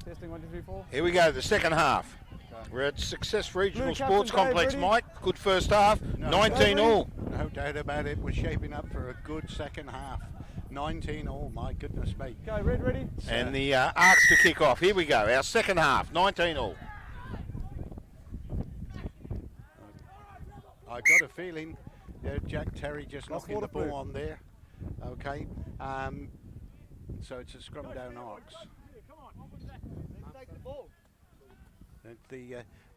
Testing 1, 2, 3, 4. Here we go, the second half. Okay. We're at Success Regional Blue Sports Captain Dave, Complex, ready? Mike. Good first half, No, 19 Dave, all. No doubt about it. We're shaping up for a good second half. 19 all, my goodness me. Okay, red, ready? And the ARKs to kick off. Here we go, our second half, 19 all. I got a feeling Jack Terry just Last knocking the water ball blue. on there. Okay. So it's a scrum down ARKs.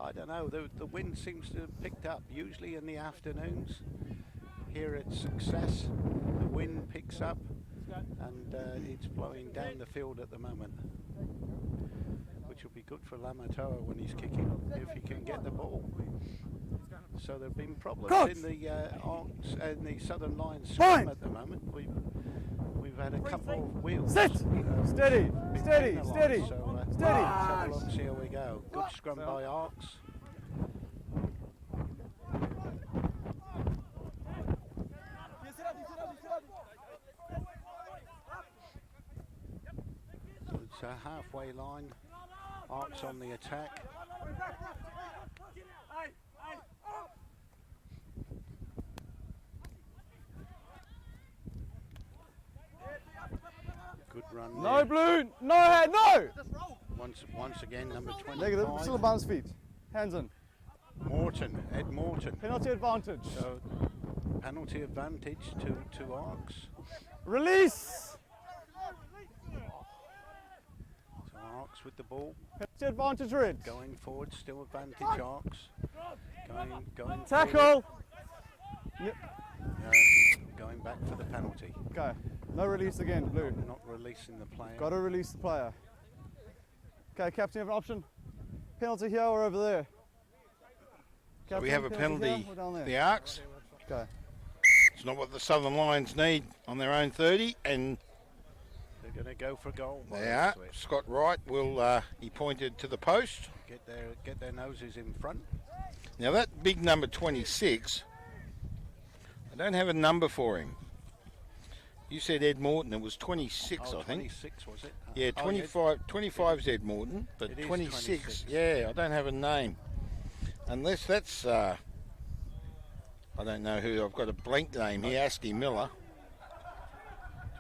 I don't know, the wind seems to have picked up, usually in the afternoons. Here at Success, the wind picks up and it's blowing down the field at the moment, which will be good for Lamatoa when he's kicking, if he can get the ball. So there have been problems in the ARKs and the Southern Lions scrum at the moment. We've had a couple of wheels. Sit! Steady, been steady, penalised, steady, so, steady. let's have a look, see how we go. Good scrum by ARKs. So it's a halfway line. ARKs on the attack. Good run No there. blue, no hand, no! Once again, number 25. Negative, still a bounce feet. Hands in. Morton, Ed Morton. Penalty advantage. So penalty advantage to ARKs. Release! So ARKs with the ball, Penalty advantage, red. going forward, still advantage ARKs. Going Tackle! forward. Going back for the penalty. Okay, no release again, blue. Not releasing the player. Got to release the player. Okay, captain, you have an option. Penalty here or over there? So we Captain, have a penalty penalty, here or down there? the ARKs. Okay. It's not what the Southern Lions need on their own 30, and They're going to go for goal. by they the are. looks of it. Scott Wright will, he pointed to the post. Get their noses in front. Now that big number 26, I don't have a number for him. You said Ed Morton, it was 26, Oh, I think. 26 was it? Yeah, Oh, 25's Ed Morton, but It is 26, 26. yeah, I don't have a name. Unless that's, I don't know who, I've got a blank name here, Asty Miller.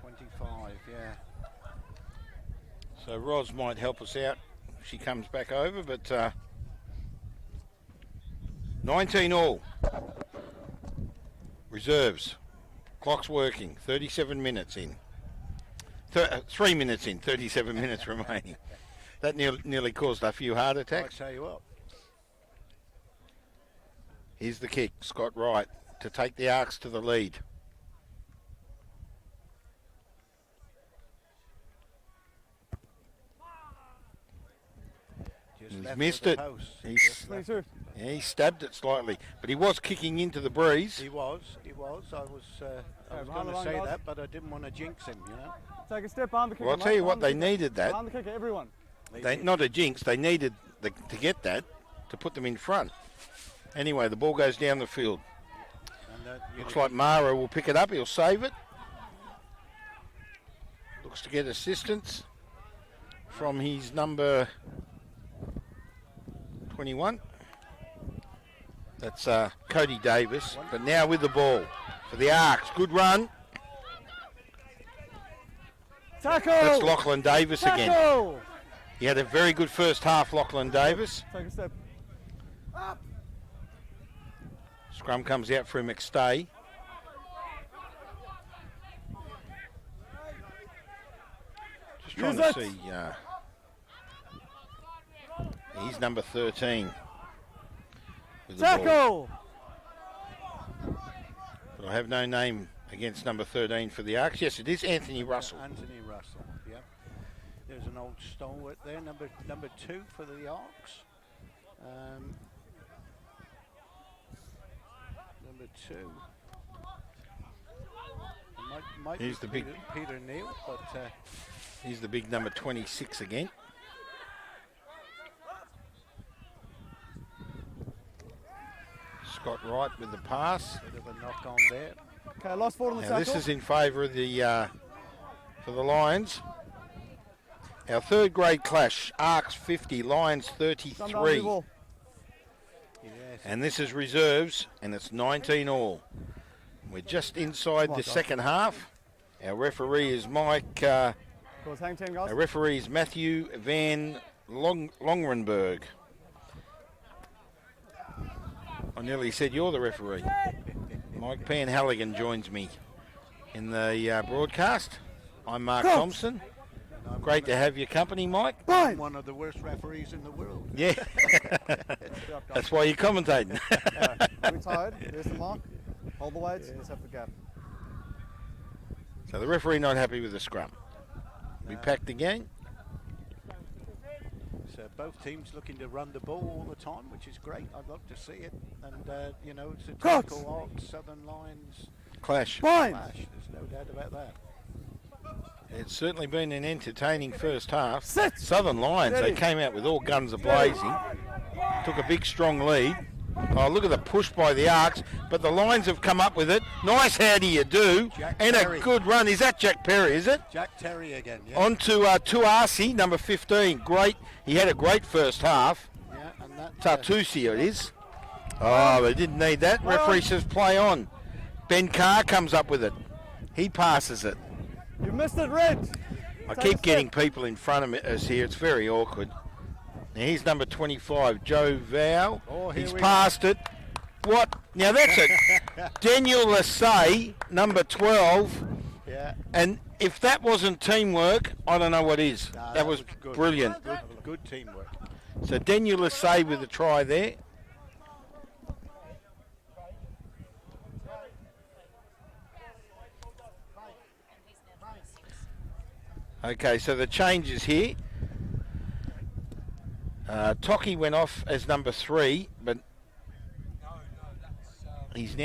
25, yeah. So Roz might help us out if she comes back over, but 19 all. Reserves. Clock's working, 37 minutes in. 3 minutes in, 37 minutes remaining. That nearly caused a few heart I attacks. tell you what. Here's the kick, Scott Wright, to take the ARKs to the lead. Just He's left missed of the it. post. He's- Just left. 22. Yeah, he stabbed it slightly, but he was kicking into the breeze. He was. I was behind going the to line, say guys. that, but I didn't want to jinx him, you know. Take a step behind the kicker. Well, I'll tell mate, you what, behind they the kicker. needed that. Behind the kicker, everyone. They, not a jinx, they needed to get that to put them in front. Anyway, the ball goes down the field. And Looks like Mara will pick it up, he'll save it. Looks to get assistance from his number 21. That's Cody Davis, but now with the ball for the ARKs. Good run. Tackle! That's Lachlan Davis again. Tackle! He had a very good first half, Lachlan Davis. Take a step. Scrum comes out for McStay. Just trying Use to it. see. He's number 13. With the ball. Tackle! But I have no name against number 13 for the ARKs. Yes, it is Anthony Russell. Anthony Russell, yeah. There's an old stalwart there, number 2 for the ARKs. Number 2. Might Here's be the big- Peter Neal, but He's the big number 26 again. Scott Wright with the pass. bit of a knock on there. Okay, last forward on the Now tackle. this is in favour of the for the Lions. Our third grade clash, ARKs 50, Lions Come down, 33. ball. Yes. And this is reserves, and it's 19 all. We're just inside Come on, the guys. second half. Our referee is Course, hang 10, guys. our referee is Matthew Van Longrenberg. I nearly said you're the referee. Mike Panhalligan joins me in the broadcast. I'm Mark Go. Thompson. Great to have your company, Mike. I'm one of the worst referees in the world. Yeah, that's why you're commentating. Are we tired? There's the mark. Hold the weights. Let's have the gap. So the referee not happy with the scrum. We packed again. So both teams looking to run the ball all the time, which is great. I'd love to see it. And, you know, it's a Cut. typical ARKs, Southern Lions Clash. Fine. clash. There's no doubt about that. It's certainly been an entertaining first half. Sit. Southern Lions, they Ready. came out with all guns a-blazing. Took a big, strong lead. Oh, look at the push by the ARKs, but the Lions have come up with it. Nice how do you do, Jack and Perry. a good run. Is that Jack Perry, is it? Jack Terry again, yeah. On to Tuasi, number 15. Great. He had a great first half. Yeah, and that, Tartusi it is. Oh, they didn't need that. Referee says play on. Ben Carr comes up with it. He passes it. You missed it, Red. I Take keep a getting step. people in front of us here. It's very awkward. Now here's number 25, Joe Val. Oh, here He's we passed it. What? Now that's it. Daniel Lassay, number 12. yeah. And if that wasn't teamwork, I don't know what is. Nah, that was good. brilliant. Good teamwork. So Daniel Lassay with a try there. Okay, so the changes here. Toki went off as number 3, but he's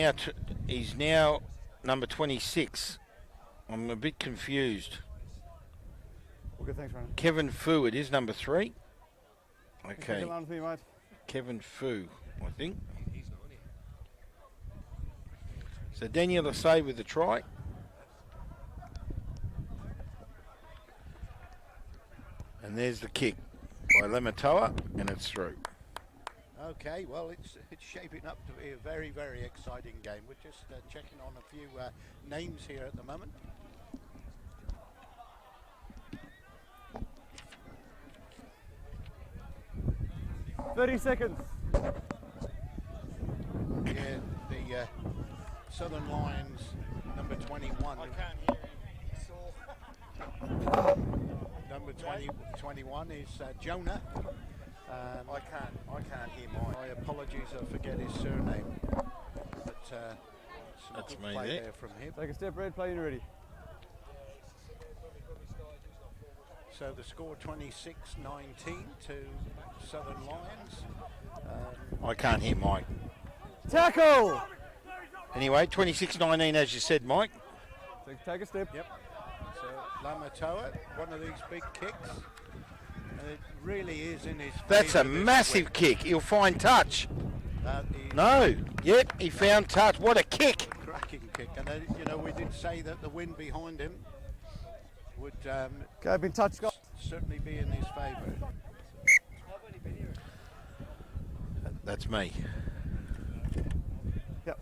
now number 26. I'm a bit confused. Well, good, thanks, Ryan. Kevin Fu, it is number 3. Okay, Get on with me, mate. Kevin Fu, I think. So Daniel Lassay with the try. And there's the kick by Lematoa, and it's through. Okay, well, it's shaping up to be a very, very exciting game. We're just checking on a few names here at the moment. – 30 seconds. Yeah, the Southern Lions, number 21. I can't hear him. Number 21 is Jonah. I can't hear mine. My apologies, I forget his surname. But some That's good me play there. there from him. Take a step, Red. Play when you're ready. So the score 26-19 to Southern Lions. I can't hear Mike. Tackle. Anyway, 26-19 as you said, Mike. Take a step. Yep. So Lamatoa, one of these big kicks. And it really is in his That's a favour, this massive win. kick. He'll find touch. That is No. Yep, he found touch. What a kick. a cracking kick. And you know, we did say that the wind behind him would Okay, been touched, guys. certainly be in his favour. That's me. Yep.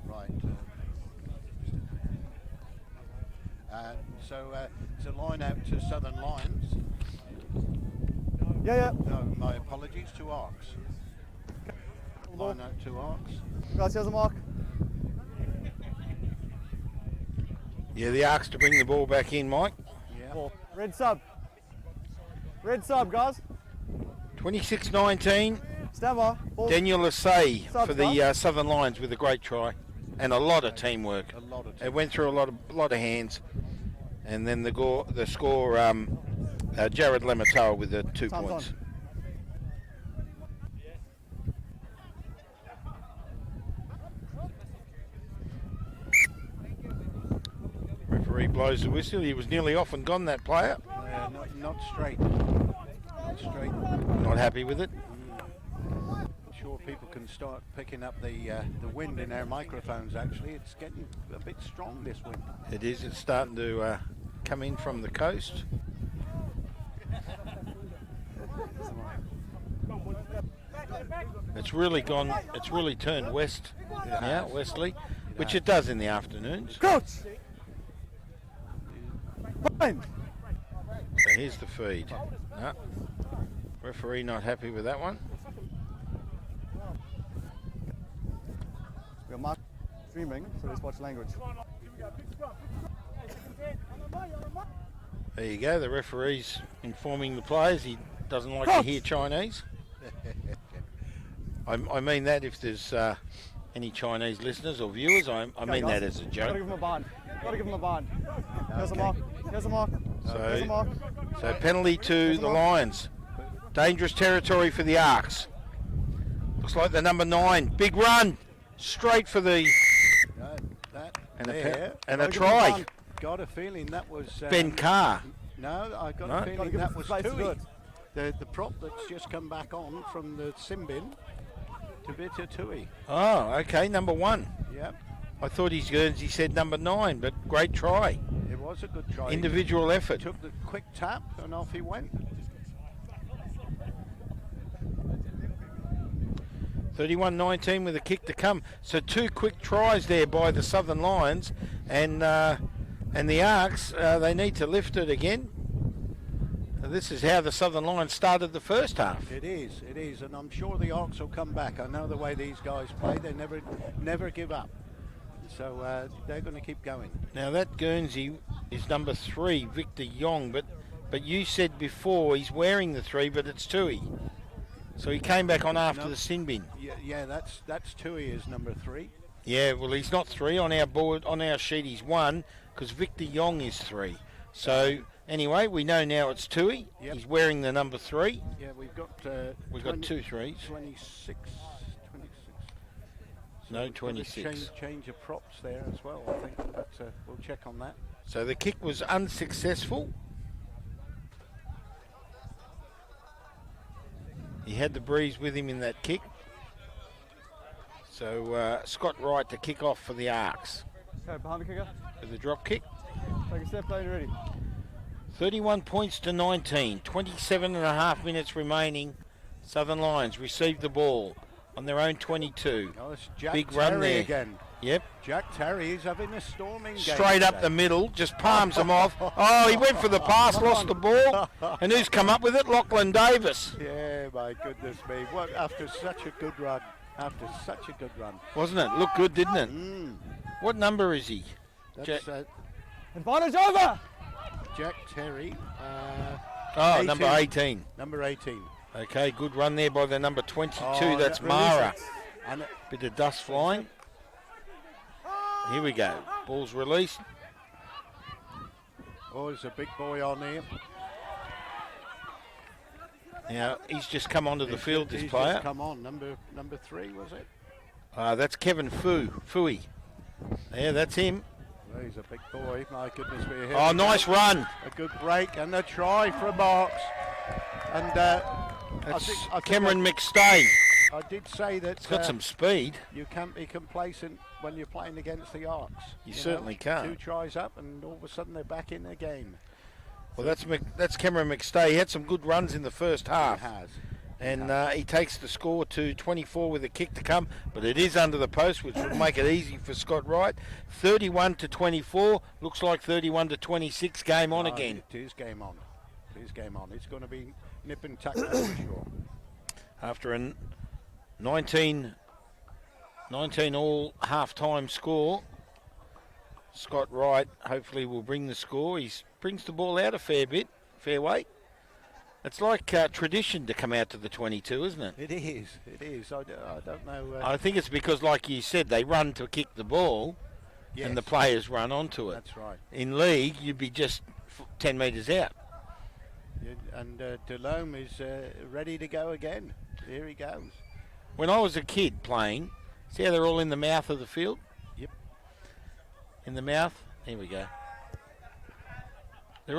Right. So it's a line out to Southern Lions. Yeah. No, my apologies to ARKs. Ball. Line out to ARKs. Guys, here's the mark. Yeah, the ARKs to bring the ball back in, Mike. Yeah. Ball. Red sub. Red sub, guys. 26-19. Stand by. Ball. Daniel Lassay Sub, for the Southern Lions with a great try. And a lot of teamwork. A lot of It went through a lot of hands. And then the score, Jared Lematoa with the 2 Time's points. on. Referee blows the whistle. He was nearly off and gone, that player. not straight. Not straight. Not happy with it. I'm sure people can start picking up the wind in their microphones. Actually, it's getting a bit strong, this wind. It is. It's starting to come in from the coast. It's really gone. It's really turned west now, westerly, which it does in the afternoons. Coach! Fine! So here's the feed. No. Referee not happy with that one. We're mark streaming, so let's watch language. There you go. The referee's informing the players he doesn't like to hear Chinese. I mean that if there's any Chinese listeners or viewers, I mean that as a Gotta joke. give him a bond. Gotta give him a bond. Here's a mark. Here's a mark. Here's a mark. So penalty to the Lions. Dangerous territory for the ARKs. Looks like the number 9. Big run. Straight for the... And a try. Got a feeling that was... Ben Carr. No, I got No? a feeling that was Place Tui. good. The prop that's just come back on from the sin bin to Vita Tui. Oh, okay, number 1. Yep, I thought he said number 9, but great try. it was a good try. Individual effort. Took the quick tap and off he went. 31-19 with a kick to come. So 2 quick tries there by the Southern Lions, and the ARKs, they need to lift it again. This is how the Southern Lions started the first half. It is, and I'm sure the ARKs will come back. I know the way these guys play; they never give up. So they're going to keep going. Now that Guernsey is number 3, Victor Yong, but you said before he's wearing the 3, but it's Tui. So he came back on after the sin bin. Yeah, that's Tui is number 3. Yeah, well he's not 3 on our board, on our sheet he's 1, because Victor Yong is 3. So anyway, we know now it's Tui. Yep. He's wearing the number 3. Yeah, we've got 2 3s. 26. No, we've got a 26. Change of props there as well. I think, but we'll check on that. So the kick was unsuccessful. He had the breeze with him in that kick. So Scott Wright to kick off for the ARKs Okay, behind the kicker. with the drop kick. Take a step, plane ready. 31 points to 19. 27.5 minutes remaining. Southern Lions received the ball on their own 22. Oh, it's Jack Big Terry run there. again. Yep. Jack Terry is having a storming game Straight up today. the middle, just palms them off. Oh, he went for the pass, lost the ball. And who's come up with it? Lachlan Davis. Yeah, my goodness me. What, after such a good run. Wasn't it? Looked good, didn't it? Mm. What number is he? That's Advantage over! Jack Terry. Oh, 18. number 18. Number 18. Okay, good run there by the number 22. Oh, That's that- Mara. And Bit of dust flying. Here we go. Ball's released. oh, there's a big boy on here. Now, he's just come onto the field, this He's player. just come on. Number 3, was it? That's Kevin Fooey. Yeah, that's him. Well, he's a big boy. My goodness me. Here Oh, we go. nice run. A good break and a try from Marks. And That's I think Cameron McStay. I did say that He's got some speed. you can't be complacent when you're playing against the ARKs. You certainly can't. 2 tries up and all of a sudden they're back in the game. Well, that's Cameron McStay. He had some good runs in the first half. He has. And he takes the score to 24 with a kick to come, but it is under the post, which will make it easy for Scott Wright. 31 to 24, looks like 31 to 26. Game on again. It is game on. It's going to be nip and tuck, that's for sure. After a 19 all half-time score, Scott Wright hopefully will bring the score. He brings the ball out a fair way. It's like tradition to come out to the 22, isn't it? It is. I don't know. I think it's because, like you said, they run to kick the ball yes, and the players run onto it. that's right. In league, you'd be just 10 metres out. And Delhomme is ready to go again. Here he goes. When I was a kid playing, see how they're all in the mouth of the field? Yep. In the mouth? Here we go. They're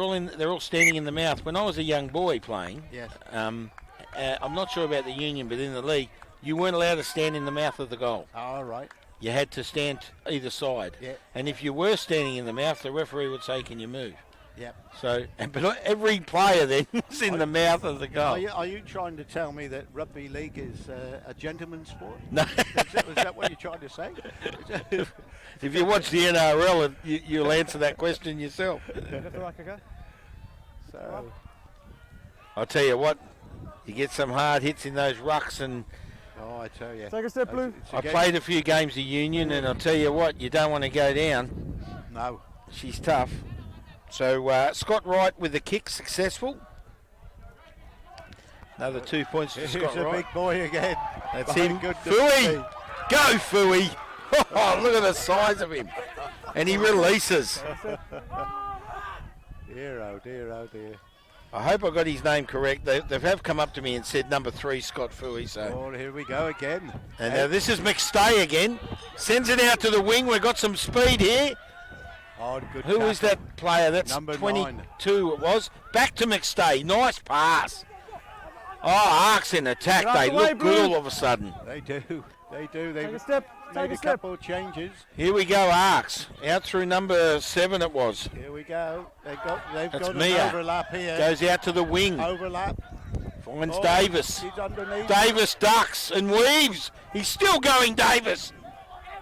all standing in the mouth. When I was a young boy playing, Yes. I'm not sure about the union, but in the league, you weren't allowed to stand in the mouth of the goal. All right. You had to stand either side. Yeah. And if you were standing in the mouth, the referee would say, "Can you move?" Yep. So, but every player then is in the mouth of the goal. Are you trying to tell me that rugby league is a gentleman's sport? No. Is that what you're trying to say? If you watch the NRL, you'll answer that question yourself. Left to right kicker. So, I'll tell you what, you get some hard hits in those rucks, and oh, I tell you. Take a step, Blue. I played a few games of Union, and I'll tell you what, you don't want to go down. No. She's tough. So Scott Wright with the kick, successful. Another 2 points to Here's Scott a Wright. big boy again. That's My him. goodness Fooey! me. Go, Fooey! Oh, look at the size of him. And he releases. Dear, oh dear, oh dear. I hope I got his name correct. They have come up to me and said number 3, Scott Fooey. So. Oh, here we go again. And now this is McStay again. Sends it out to the wing. We've got some speed here. Oh, good Who is tackle. that player? That's Number 22 it was. Back to McStay. Nice pass. Oh, ARKs in attack. Get out They the way, look good Blue. all of a sudden. They do. They do. They Take a step. made Take a a step. couple of changes. Here we go, ARKs. Out through number 7 it was. Here we go. They've That's got Mia. an overlap here. Goes out to the wing. Overlap. Finds Oh, Davis. He's underneath. Davis ducks and weaves. He's still going, Davis.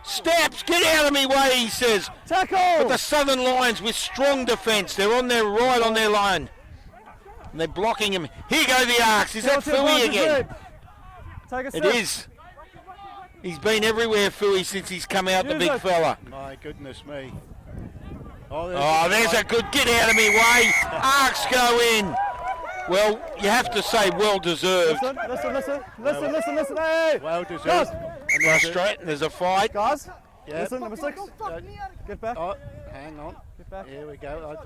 Steps, get out of me way, he says. Tackle! But the Southern Lions with strong defence. They're on their right on their line. And they're blocking him. Here go the ARKs. Is that Fooey again? Take a step. It is. He's been everywhere, Fooey, since he's come out, the Use big it. fella. My goodness me. Oh, there's a good get out of me way. ARKs go in. Well, you have to say well deserved. Listen. Hey! Well deserved. Guys, Frustrating. There's a fight. guys. Yep. Listen, number 6. Get back. Oh, hang on. Get back. Here we go.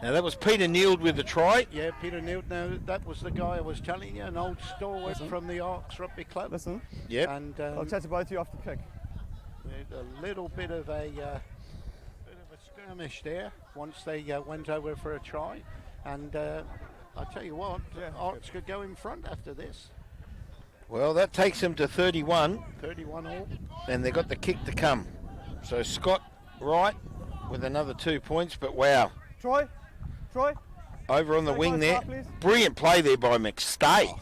Now that was Peter Neild with the try. Yeah, Peter Neild. Now that was the guy I was telling you, an old stalwart from the ARKs Rugby Club. Listen. Yep. And I'll chat to both of you after the kick. a little bit of a skirmish there once they went over for a try, and I'll tell you what, ARKs could go in front after this. Well, that takes them to 31. 31 all. And they've got the kick to come. So Scott Wright with another 2 points, but wow. Troy. Over on the Sorry, wing guys, there. start, please. Brilliant play there by McStay.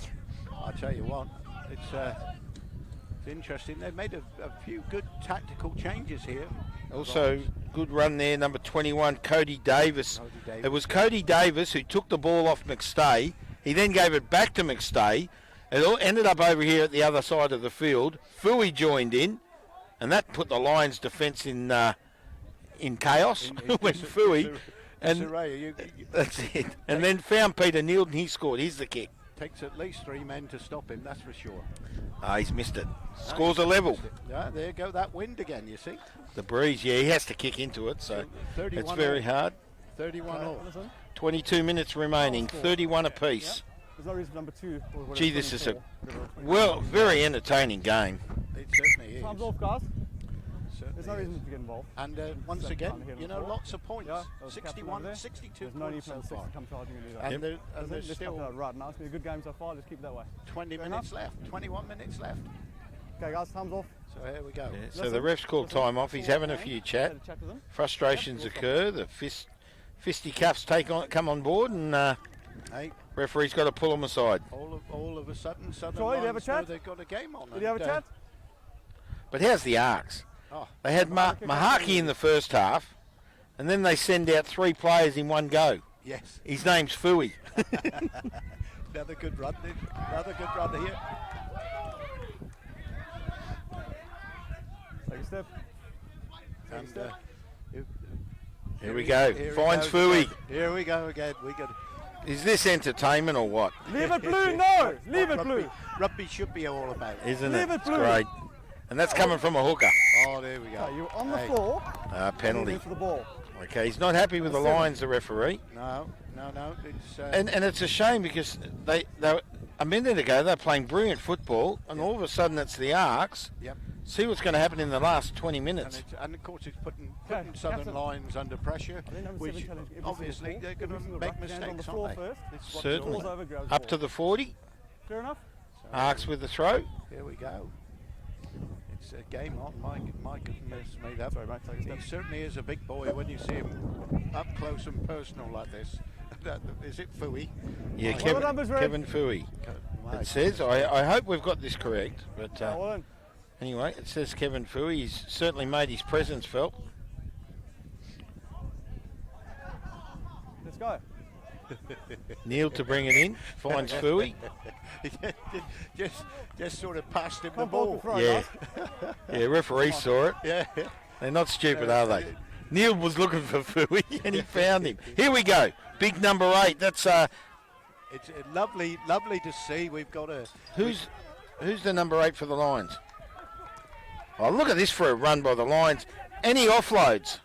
I'll tell you what, it's interesting. They've made a few good tactical changes here. Also, good run there, number 21, Cody Davis. Cody Davis. It was Cody Davis who took the ball off McStay. He then gave it back to McStay. It all ended up over here at the other side of the field. Fooey joined in, and that put the Lions' defence in chaos when Fooey. And that's it. And then found Peter Neild and he scored. Here's the kick. Takes at least 3 men to stop him, that's for sure. He's missed it. Scores a level. Yeah, there you go, that wind again, you see. The breeze, yeah, he has to kick into it, so 31 it's very all. hard. 31 all. 22 minutes remaining, 31 apiece. There's no reason for number 2. Or Gee, this is a 24. very entertaining game. It certainly is. Time's off, guys. Certainly There's no is. reason to get involved. And once Same again, time here you know, before. lots of points. Yeah, there was a captain 61, over there. 62 There's no need points for so the 6 far. to come charging and do that. And, Yep. there's Let's still come to that right now. It's been a good game so far. Let's keep it that way. 20 Fair minutes enough. left, 21 minutes left. Okay, guys, time's off. So here we go. Yeah, so Listen, the ref's called listen, time off. that's He's all having a okay. few Had chat. a chat with them. Frustrations occur. The fisticuffs come on board, and Hey, referee's got to pull them aside. all of a sudden, Southern Troy, did you have a Lions know chat? they've got a game on. Did you have a chat? But how's the ARKs? Oh, They had Mahaki in the first half, and then they send out 3 players in one go. yes. His name's Fooey. Another good run. Another good run here. Take a step. And Here we go. here he Finds goes Fooey. again. Here we go again. We got Is this entertainment or what? Leave it blue, no! Leave it blue. Rugby should be all about. Isn't Leave it? it It's blue. great. And that's coming from a hooker. Oh, there we go. Okay, you're on the Hey, floor. Penalty. Moving for the ball. Okay, he's not happy with the Number 7. Lions, the referee. No. It's And it's a shame because they a minute ago they were playing brilliant football, and all of a sudden it's the ARKs. Yep. See what's going to happen in the last 20 And, minutes. and of course, it's putting Okay, Southern Captain. Lions under pressure, I think number 7 which challenge every obviously single they're ball. going Every to single make ruck stand on the mistakes, floor aren't they? first. It's what Certainly. Ball's over, grabs Up ball. to the 40. Fair enough. So ARKs with the throw. here we go. it's a game on. My goodness me, that Sorry, mate, take a he step. certainly is a big boy when you see him up close and personal like this. Is it Fooey? Yeah, Well Kevin, done, Miss Red. Kevin Fooey. My It says, goodness. I hope we've got this correct, but Well done. anyway, it says Kevin Fooey. He's certainly made his presence felt. Let's go. Neil to bring it in, finds Fooey. just sort of passed him the Come ball ball. to throw, Yeah. guys. Yeah, referee saw it. Yeah. They're not stupid, are they? Neil was looking for Fooey and he found him. Here we go. Big number 8. That's It's lovely to see. We've got a who's the number 8 for the Lions? Oh, look at this for a run by the Lions. And he offloads.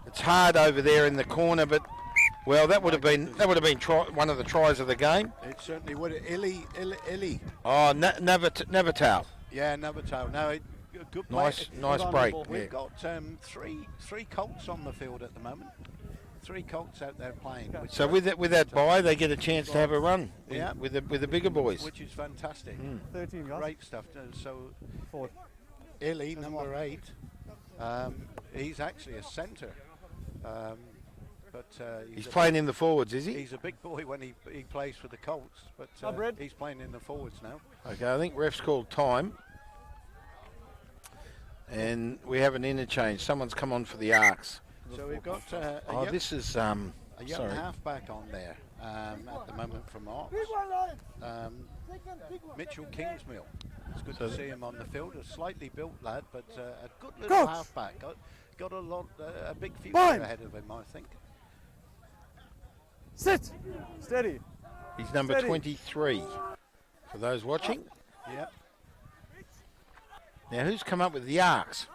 It's hard over there in the corner, but well, that would have been one of the tries of the game. It certainly would. Illy. Oh, Navatal. Yeah, Navato. No, good play. Nice on, break. Paul. We've Yeah. got three Colts on the field at the moment. 3 Colts out there playing. Okay. So with that bye, they get a chance to have a run Yeah. with the bigger boys. Which is fantastic. 13, guys. Great stuff. So Forward. Illy, There's number one. 8, he's actually a centre. But He's a playing in the forwards, is he? He's a big boy when he plays for the Colts, but Up, Red. he's playing in the forwards now. Okay, I think ref's called time. And we have an interchange. Someone's come on for the ARKs. So we've got a Oh, young, this is a young sorry. halfback on there at the moment from ARKs. Mitchell Kingsmill. It's good to see him on the field. A slightly built lad, but a good little Coach. halfback. Got a big future Fine. ahead of him, I think. Sit. Steady. He's number Steady. 23. For those watching. Yep. Now, who's come up with the ARKs?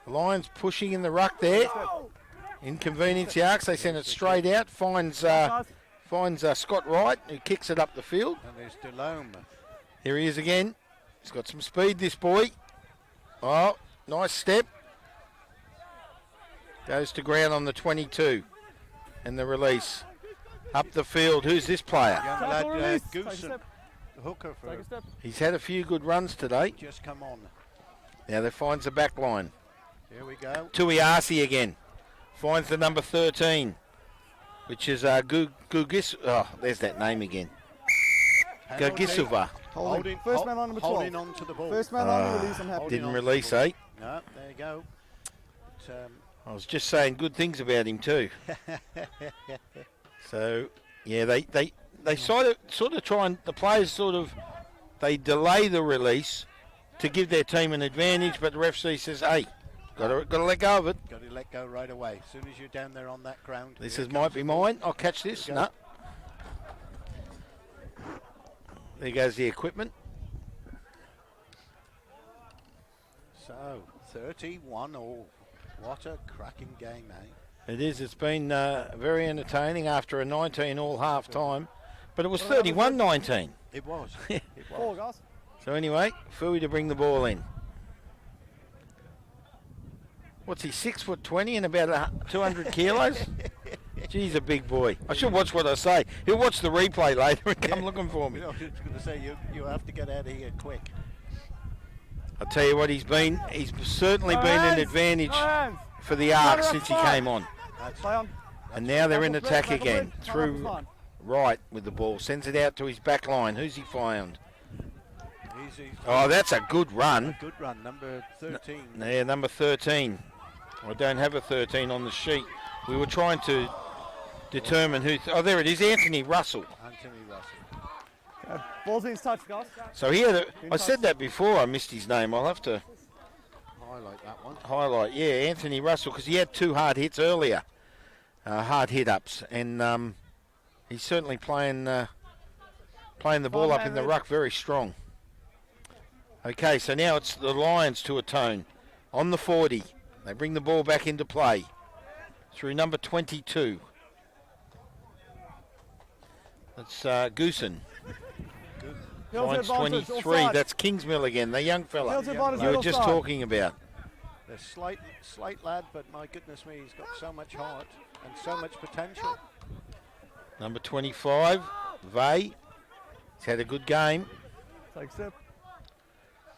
The Lions pushing in the ruck there. Inconvenience the ARKs. They send it straight out. Finds Scott Wright, who kicks it up the field. And there's Delome. Here he is again. He's got some speed, this boy. Oh, nice step. Goes to ground on the 22. And the release. Up the field. Who's this player? Young Tackle lad, release. Take a Goosen, step. hooker for Take a step. He's had a few good runs today. just come on. Now they finds the back line. Here we go. Tuiasi again. Finds the number 13. Which is Gugis. Oh, there's that name again. Penalty. Gagisuva. Holding. First man on number 12. Holding on to the ball. First man on release, I'm happy. Holding Didn't on to the release, ball. eh? No, there you go. But, I was just saying good things about him too. So, yeah, they sort of try and the players they delay the release to give their team an advantage, but the referee says, "Hey, got to let go of it. got to let go right away. As soon as you're down there on that ground. This here is might comes be the ball. mine. I'll catch this." Go. No. There goes the equipment. So 31 all. What a cracking game, eh? It is. It's been very entertaining after a 19-all half time, but it was 31-19. It was. Four, guys. So anyway, Fui to bring the ball in. What's he, 6'20" and about 200 kilos? Geez, a big boy. I should watch what I say. He'll watch the replay later and come looking for me. I was just going to say, you have to get out of here quick. I'll tell you what, he's certainly been an advantage Hands. for the ARKs since he came on. Play on. And now they're in Tackle, attack tackle, again. tackle, Through fine. right with the ball. Sends it out to his back line. Who's he found? Easy. Oh, that's a good run. Good run, number 13. Yeah, number 13. I don't have a 13 on the sheet. We were trying to determine who... oh, there it is, Anthony Russell. Anthony Russell. Ball's in touch, guys. So he had I said that before, I missed his name. I'll have to Highlight that one. highlight. Yeah, Anthony Russell, because he had 2 hard hits earlier. Hard hit-ups. And he's certainly playing the ball up in the ruck very strong. Okay, so now it's the Lions to atone. On the 40. They bring the ball back into play. Through number 22. That's Goosen. Hills Finds advantage, 23. offside. That's Kingsmill again, the young fella Hills advantage, you were middle just side. talking about. The slight lad, but my goodness me, he's got so much heart and so much potential. Number 25, Vay. He's had a good game. Take a step.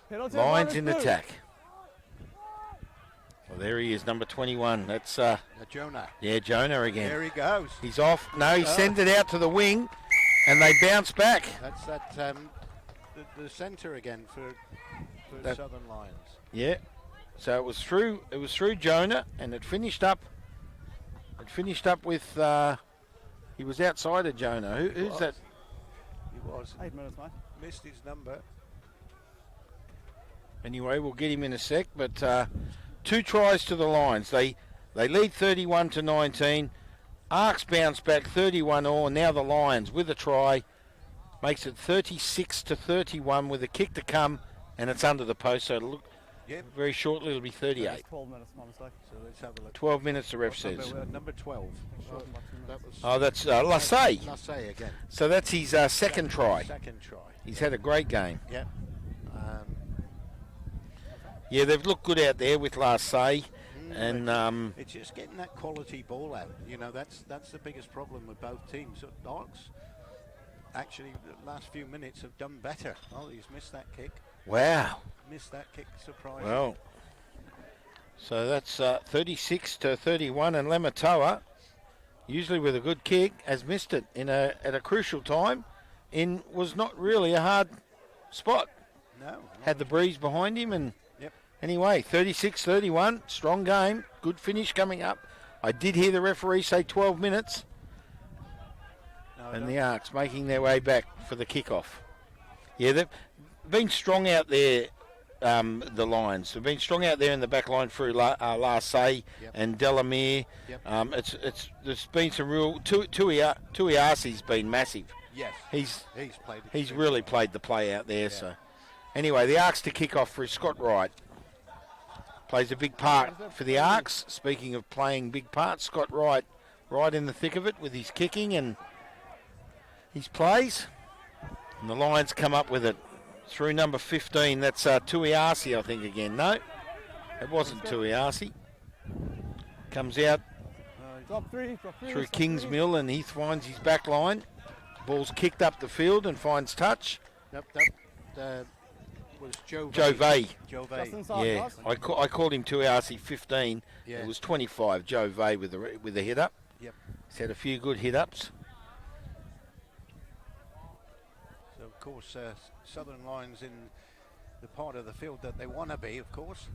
Penalty Lions advantage, in Blue. attack. Well, there he is, number 21. That's, Jonah. yeah, Jonah again. There he goes. He's off. No, he sends it out to the wing, and they bounce back. That's the centre again for Southern Lions. Yeah. So it was through Jonah, and it finished up. It finished up with. He was outside of Jonah. Who's that? He was. 8 minutes, mate. Missed his number. Anyway, we'll get him in a sec. But 2 tries to the Lions. They lead 31-19. ARKs bounce back 31-all. Now the Lions with a try makes it 36-31 with a kick to come, and it's under the post. So it'll look very shortly. It'll be 38. 12 minutes, my mistake. So let's have a look. 12 minutes. The ref says. Number 12. That was Oh, that's Lassay. Lassay again. So that's his second try. Second try. He's had a great game. Yep. Yeah, they've looked good out there with Lassay. And it's just getting that quality ball out. You know, that's the biggest problem with both teams. So ARKs actually the last few minutes have done better. Oh, he's missed that kick. wow. Missed that kick, surprise. Well, so that's 36-31, and Lematoa, usually with a good kick, has missed it at a crucial time. Was not really a hard spot. No. Had the breeze behind him, and Yep. anyway, 36-31, strong game, good finish coming up. I did hear the referee say 12 minutes, No, and the ARKs making their way back for the kickoff. Yeah, they've been strong out there. The Lions have been strong out there in the back line through Larsay and Delamere. Yep. There's been some real Tuiasi's been massive. Yes. He's really played the play out there. Yeah. So anyway, the ARKs to kick off for Scott Wright. Plays a big part for the ARKs. Speaking of playing big parts, Scott Wright right in the thick of it with his kicking and his plays. And the Lions come up with it through number 15. That's Tuiasi, I think, again. No, it wasn't Tuiasi. Comes out Drop three. through Kingsmill, and he finds his back line. Ball's kicked up the field and finds touch. That was Joe Vai. Just inside, Yeah, guys. I called him Tuiasi 15. Yeah. It was 25. Joe Vai with a hit up. Yep. He's had a few good hit ups. So of course, Southern Lions in the part of the field that they want to be, of course.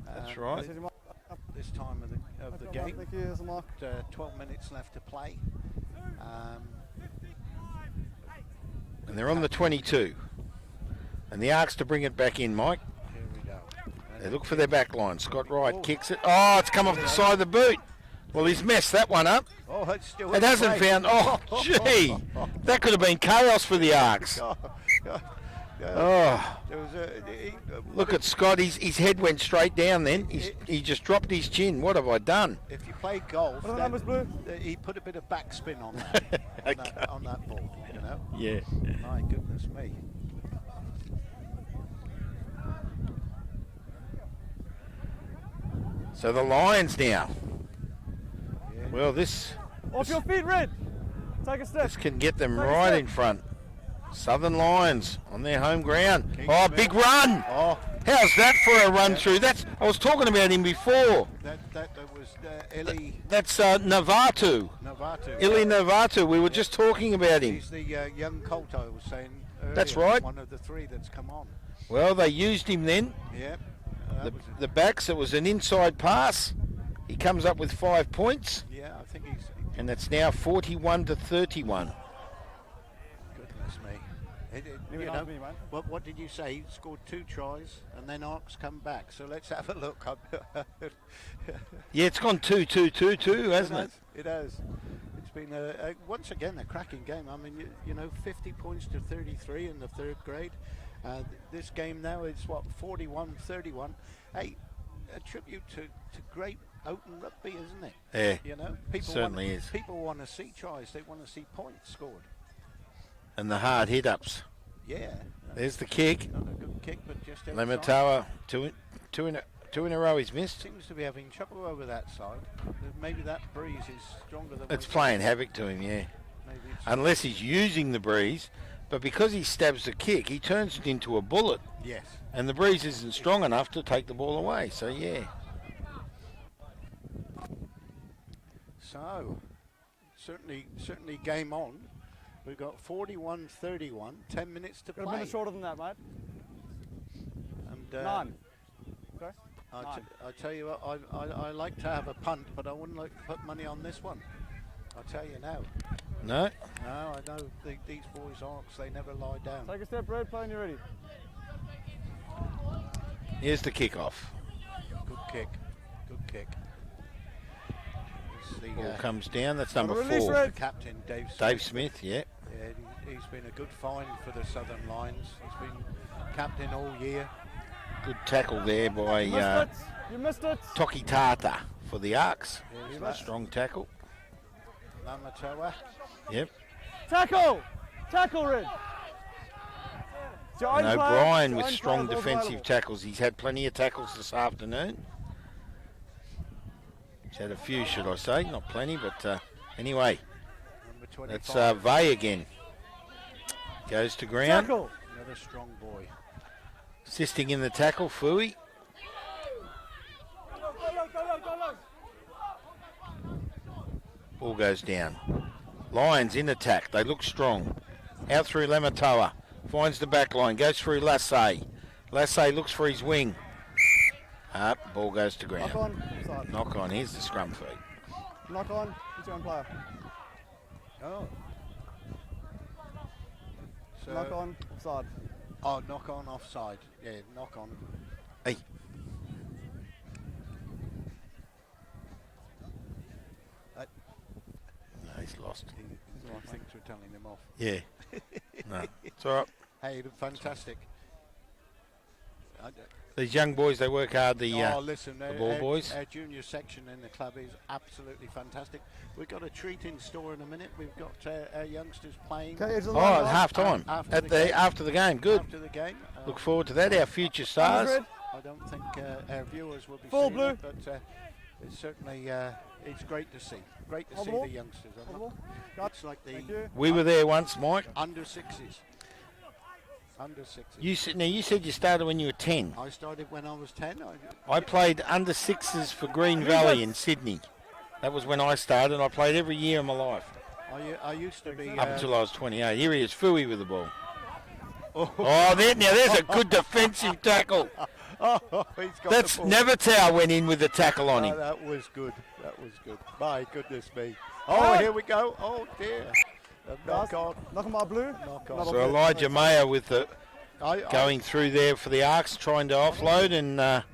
That's right. This time of the game. Thank you, Mr. Mark. 12 minutes left to play. And they're on the 22. And the ARKs to bring it back in, Mike. Here we go. They look for their back line. Scott Wright kicks it. Oh, it's come off the side of the boot. Well, he's messed that one up. Oh, it's still. It hasn't found. Oh, gee. That could have been chaos for the ARKs. Oh. There was Look at Scott. His head went straight down then. He just dropped his chin. What have I done? If you play golf, What are the numbers, Blue? he put a bit of backspin on that, on that ball, you know? Yeah. My goodness me. So the Lions now. Yeah. Well, this Off your feet, Red. Take a step. can get them Take a right step. in front. Southern Lions on their home ground. King Oh, Smith. big run. Oh, How's that for a run through? I was talking about him before. that was Ili That's Navatu. Novatu. Ili Navatu. We were just talking about him. He's the young colt I was saying earlier. That's right. One of the three that's come on. Well, they used him then. Yeah. The backs, it was an inside pass. He comes up with 5 points, Yeah, I think he's. and it's now 41-31. Goodness me. Leave You it know, on me, mate. what did you say? He scored 2 tries and then ARKs come back. So let's have a look. Yeah, it's gone 2-2-2-2, hasn't it? It has. It's been once again a cracking game. I mean, you know, 50 points to 33 in the 3rd grade. This game now is 41-31. Hey, a tribute to great Open rugby, isn't it? Yeah, You know, people certainly is. People want to see tries. They want to see points scored. And the hard hit-ups. Yeah. There's the kick. Not a good kick, but just outside. Lematoa, two in a row he's missed. Seems to be having trouble over that side. Maybe that breeze is stronger than It's we playing thought. havoc to him, yeah. Maybe it's Unless he's using the breeze. But because he stabs the kick, he turns it into a bullet. Yes. And the breeze isn't strong enough to take the ball away. So, yeah. So, certainly game on. We've got 41-31, 10 minutes to Got a play. minute shorter than that, mate. And, 9. Okay. I tell you what, I like to have a punt, but I wouldn't like to put money on this one. I'll tell you now. No? No, I know these boys ARKs, they never lie down. Take a step, Red. Play when you're ready. Here's the kickoff. Good kick. Good kick. It's the, Ball comes down. That's number release, 4. Red. the captain, Dave Smith. Dave Smith, yeah. Yeah, he's been a good find for the Southern Lions. He's been captain all year. Good tackle there by You missed it. You missed it. Toki Tata for the ARKs. Here's Strong tackle. Lamatoa. Yep. Tackle. Tackle, Red. It's your own And player. O'Brien It's your with own strong player, ball's defensive available. tackles. He's had plenty of tackles this afternoon. He's had a few, should I say. Not plenty, but anyway. Number 25. That's Vay again. Goes to ground. Tackle. Another strong boy. Assisting in the tackle, Fui. Ball goes down. Lions in attack. They look strong. Out through Lamatoa. Finds the back line. Goes through Lassay. Lassay looks for his wing. Up. Ball goes to ground. Knock on. Side. Knock on. Here's the scrum feed. Knock on. It's your own player. Oh. So, Knock on. Side. Oh, knock on offside. Yeah, knock on. Hey. No, he's lost. He thinks we're telling him off. Yeah. No. It's all right. Hey, fantastic. These young boys, they work hard. Listen, the ball boys. Our junior section in the club is absolutely fantastic. We've got a treat in store in a minute. We've got our youngsters playing. Okay, edge of the Oh, line, at guys. half time. After the game. Good. After the game. Look forward to that. Our future stars. Red. I don't think our viewers will be Full seeing blue. it, but it's certainly it's great to see. Great to Hold see the ball. the youngsters. Hold the ball. Got It's like the Thank you. We were there once, Mike. under sixes. Under sixes. You said you started when you were 10. I started when I was 10. I played under sixes for Green Valley in Sydney. That was when I started. I played every year of my life I used to be. up until I was 28. Here he is, Fui with the ball. There's a good defensive tackle. Oh, he's got That's the ball. Nevertow went in with the tackle on Oh, him. that was good. That was good. My goodness me. Oh, here we go. Oh, dear. A knock on. Knock on my blue. Knock on. So Elijah Mayer with the I- going through there for the ARKs, trying to offload, and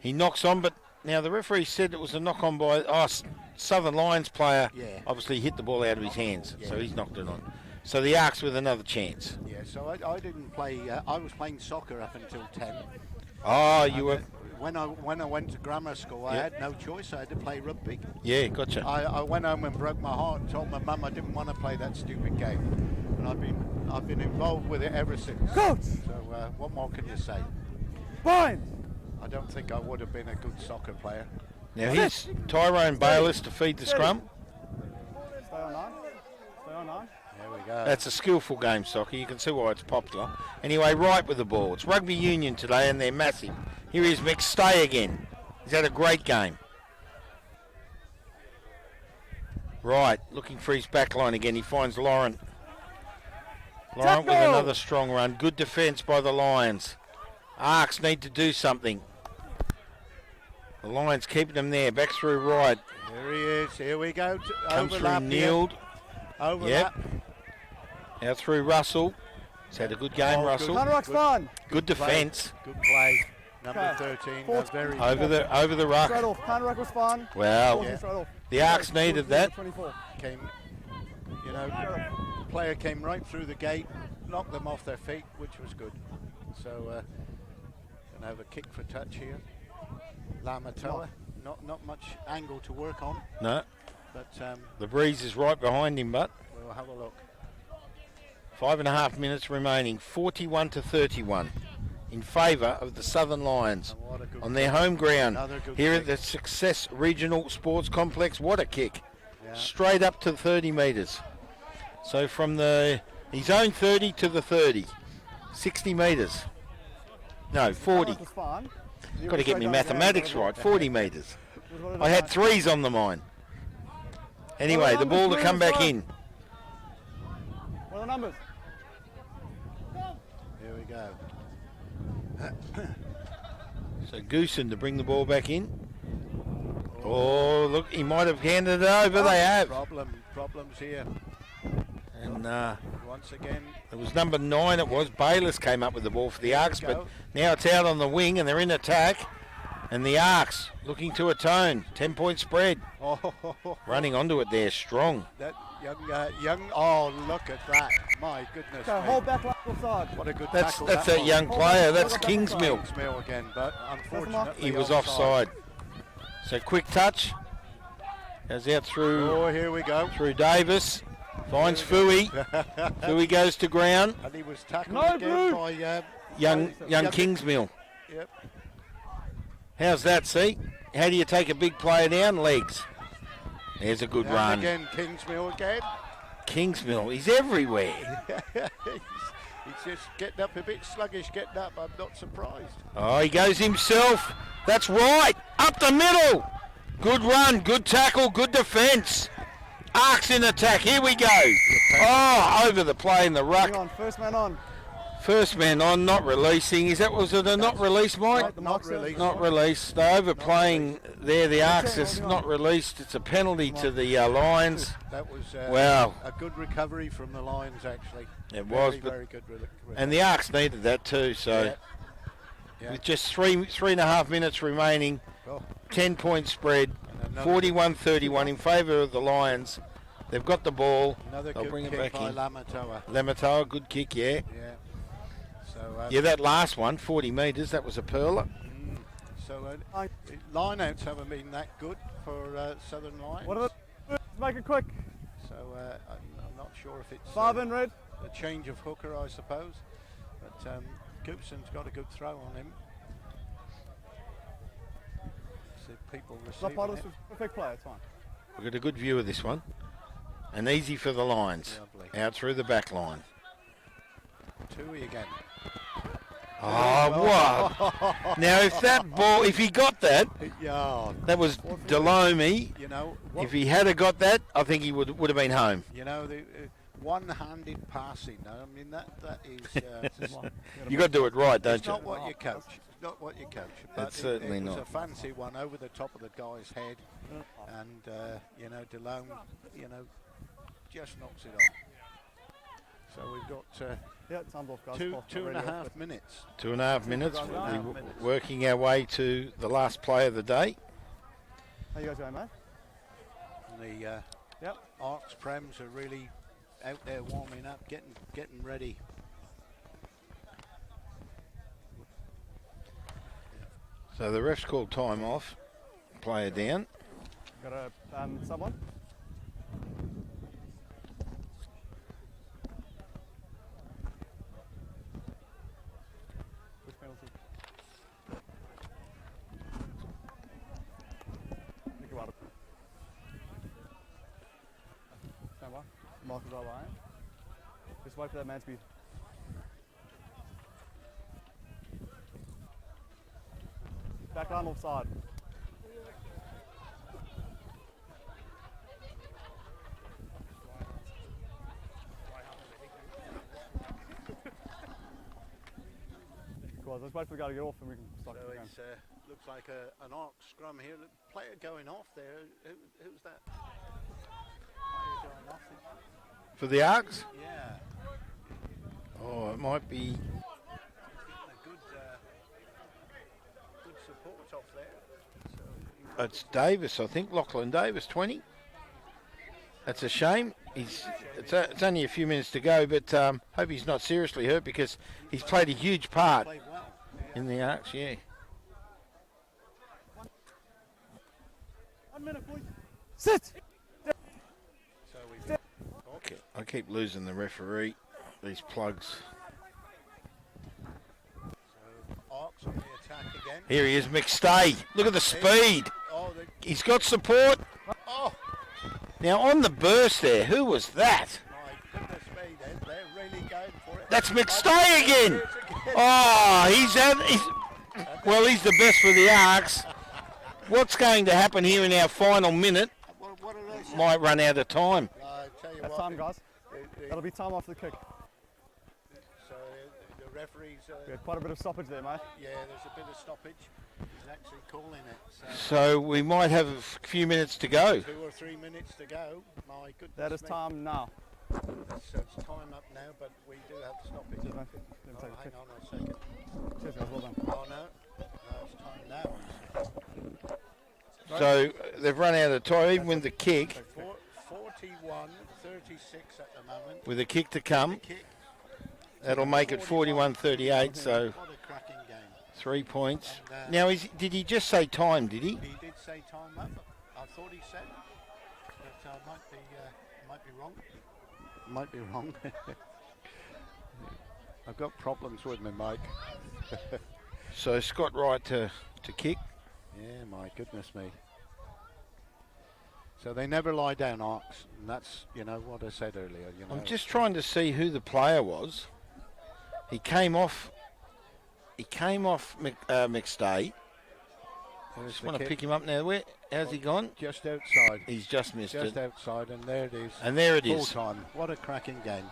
he knocks on. But now the referee said it was a knock on by Southern Lions player. Yeah. Obviously hit the ball out of his hands, Yeah. so he's knocked it on. So the ARKs with another chance. Yeah, so I didn't play. I was playing soccer up until 10. Oh, you were. When I went to grammar school, I Yeah. had no choice. I had to play rugby. Yeah, gotcha. I went home and broke my heart and told my mum I didn't want to play that stupid game, and I've been involved with it ever since. Coach. So what more can you say? Bind. I don't think I would have been a good soccer player. Now here's Tyrone Bayliss to feed the scrum. Stay on 9. Stay on 9. There we go. That's a skillful game, soccer. You can see why it's popular. Anyway, right with the ball. It's rugby union today, and they're massive. Here is McStay again. He's had a great game. Right, looking for his back line again. He finds Laurent. Laurent with Tackle! another strong run. Good defence by the Lions. ARKs need to do something. The Lions keeping them there. Back through right. There he is. Here we go. Comes through Overlap here. Neild. Overlap. Out through Russell. He's had a good game, Oh, Russell. Counter ruck's fun. Good defence. Good play. Number Okay. 13. Fourth. Very Over the ruck. Straight off. Counter ruck was fun. Wow. Forcing straight off. The ARKs needed that. 24. came. The player came right through the gate, knocked them off their feet, which was good. So, gonna have a kick for touch here. Lamatoa. Not much angle to work on, No, but the breeze is right behind him, but we'll have a look. 5.5 minutes remaining. 41-31 in favour of the Southern Lions And what a good on their home ground Another good here at kick. the Success Regional Sports Complex. What a kick. Yeah. Straight up to 30 metres. So from the His own 30 to the 30. 60 metres. No, 40. Climax was fine. You Got to went get me straight down mathematics again, right. 40 metres. was what it I is, had mate. threes on the mine. Anyway, the ball to come back in. What are the numbers? Here we go. So Goosen to bring the ball back in. Oh, look, he might have handed it over. They have. Problems here. And Once again, it was number 9, it was. Bayless came up with the ball for the ARKs, we but go. now it's out on the wing and they're in attack. And the ARKs looking to atone. 10-point spread. Running onto it there, strong. that young. Oh, look at that! My goodness. Okay, me. hold back left offside. What a good That's tackle that was. young player. That's Kingsmill. Kingsmill again, but unfortunately He was offside. So quick touch. Goes out through Oh, here we go. through Davis. Finds Fui. Fui goes to ground. And he was tackled No, again Blue. by Young Young- Kingsmill. Yep. How's that, see? How do you take a big player down? Legs. There's a good And run. again, Kingsmill again. Kingsmill, he's everywhere. He's just getting up a bit sluggish, getting up. I'm not surprised. Oh, he goes himself. That's right. Up the middle. Good run, good tackle, good defence. ARKs in attack. Here we go. Oh, over the play in the Hang ruck. on, first man on. First man on, not releasing. Was it a not release, Mike? The Not mark says- released. Not released. They're overplaying there. The ARKs is not released. It's a penalty to the Lions. That was Wow. a good recovery from the Lions, actually. It was, very, but very good. and the ARKs needed that too. So Yeah. with just three and a half minutes remaining, Oh, 10-point spread, and another 41-31 in favour of the Lions. They've got the ball. Another They'll good bring it kick back by in. Lamatoa. Lamatoa, good kick, yeah. Yeah. So, Yeah, that last one, 40 metres, that was a perler. Line-outs haven't been that good for Southern Lions. What are the let's make it quick. So I'm not sure if it's 5 in red. a change of hooker, I suppose. But Goopson's got a good throw on him. See people It's not receiving part of it. this perfect play, it's fine. We've got a good view of this one. And easy for the Lions. Lovely. Out through the back line. Tui again. Oh, what? Now, if he got that, Yeah, that was Delomy. you know, If he had have got that, I think he would have been home. you know, the one-handed passing. I mean, that is. You got to do it right, don't It's you? not what you coach. It's not what you coach. But It's certainly it was not. a fancy one over the top of the guy's head, and you know, Delone, you know, just knocks it on. So we've got Yeah, time's off, guys. two Off, and a already off, half minutes. 2.5 minutes. Two and a We'll half be minutes. working our way to the last play of the day. How you guys going, mate? And the Yep. ARKs Prems are really out there warming up, getting ready. So the ref's called time off. Player down. Got a sub one. Which penalty? Think about it. Stand by. Markers are lying. Just wait for that man to be. Back line offside. Cool, let's wait for the guy to get off and we can start So the game. it looks like an ARK scrum here. The player going off there. Who's that? Player going off. For the ARKs? Yeah. Oh, it might be. Getting a good support off there. So It's Davis, I think. Lachlan Davis, 20. That's a shame. It's only a few minutes to go, but hope he's not seriously hurt because he's played a huge part played well. in the ARKs, yeah. 1 minute, boys. Sit! So we've got Okay, I keep losing the referee. These plugs. ARKs on the attack again. Here he is, McStay. Look at the speed. Oh, He's got support. oh Now on the burst there, who was that? my goodness me, they're That's McStay again. Oh, he's the best for the ARKs. What's going to happen here in our final minute? What are they? Might run out of time. Tell you That's what, time, guys. That'll be time after the kick. So the referees. We had quite a bit of stoppage there, mate. Yeah, there's a bit of stoppage. He's actually calling it. So we might have a few minutes to go. 2 or 3 minutes to go. My goodness. That is time now. So it's time up now, but we do have stoppage. Cheers, mate. Let me take a Hang kick. on a second. Cheers, guys. Well done. Oh no, it's time now. So they've run out of time, even with the kick. 41-36 at the moment. With a kick to come, Kick. that'll make it 41-38. So What a cracking game. 3 points. And, Now, did he just say time? Did he? He did say time up. I thought he said, but might be wrong. Might be wrong. I've got problems with my mic. So Scott Wright to kick. Yeah, my goodness me. So they never lie down, ARKs, and that's what I said earlier. I'm just trying to see who the player was. He came off McStay. I just want to pick him up now. How's he gone? Just outside. He's just missed Just it. outside, and there it is. And there it Full is. time. What a cracking game.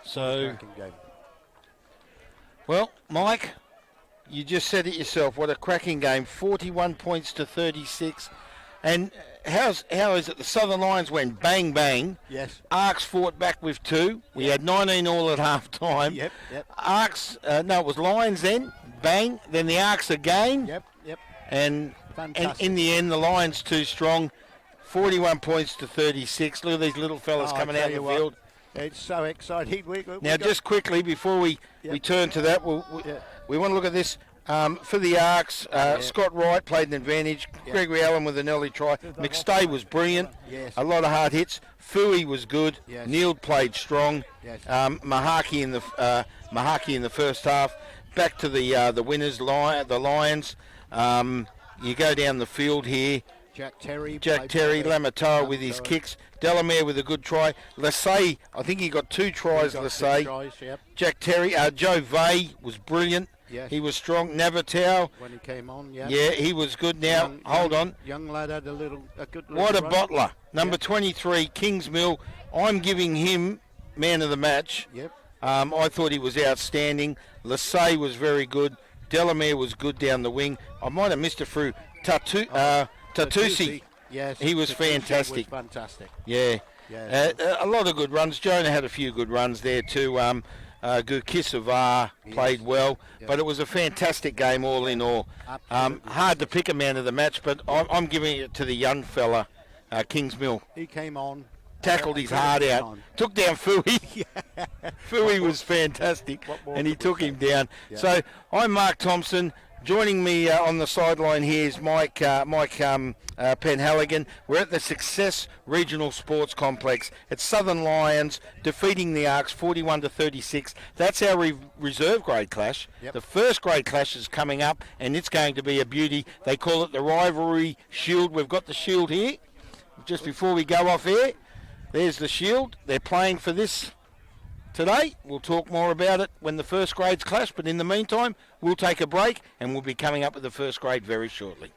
So, Cracking game. well, Mike, you just said it yourself. What a cracking game. 41 points to 36. And how is it? The Southern Lions went bang, bang. Yes. ARKs fought back with 2. We had 19 all at half time. Yep. ARKs, no, it was Lions then. Bang. Then the ARKs again. Yep. And Fantastic. in the end, the Lions too strong. 41 points to 36. Look at these little fellas Oh, I coming tell out of you the what, field. It's so exciting. Now, just quickly before we turn to that, we want to look at this. For the ARKs, Scott Wright played an advantage. Gregory Allen with an early try. McStay was brilliant. Yes. A lot of hard hits. Fui was good. Yes. Neil played strong. Yes. Mahaki in the first half. Back to the winners, the Lions. You go down the field here. Jack Terry, Lamatoa with his kicks. Delamere with a good try. Lassay, I think he got 2 tries, Lassay. Yep. Jack Terry, Joe Vay was brilliant. Yes. He was strong. Navatau, When he came on, yeah. yeah, he was good. Now, hold on. Young lad had a good little What a run. bottler. Number 23, Kingsmill. I'm giving him man of the match. Yep. I thought he was outstanding. Lassay was very good. Delamere was good down the wing. I might have missed it through. Tatusi. Yes. He was fantastic. Was fantastic. Yeah. Yeah. A lot of good runs. Jonah had a few good runs there too. Gukisavar played well, but it was a fantastic game all in all. Hard to pick a man of the match, but I'm giving it to the young fella, Kingsmill. He came on. Tackled his heart out. Took down Fui. Fui was fantastic, and he took him down. Yeah. So I'm Mark Thompson. Joining me on the sideline here is Mike Penhaligon. We're at the Success Regional Sports Complex. It's Southern Lions defeating the ARKs 41 to 36. That's our reserve grade clash. Yep. The first grade clash is coming up, and it's going to be a beauty. They call it the Rivalry Shield. We've got the shield here. Just before we go off air, there's the shield. They're playing for this today. We'll talk more about it when the first grades clash, but in the meantime, we'll take a break and we'll be coming up with the first grade very shortly.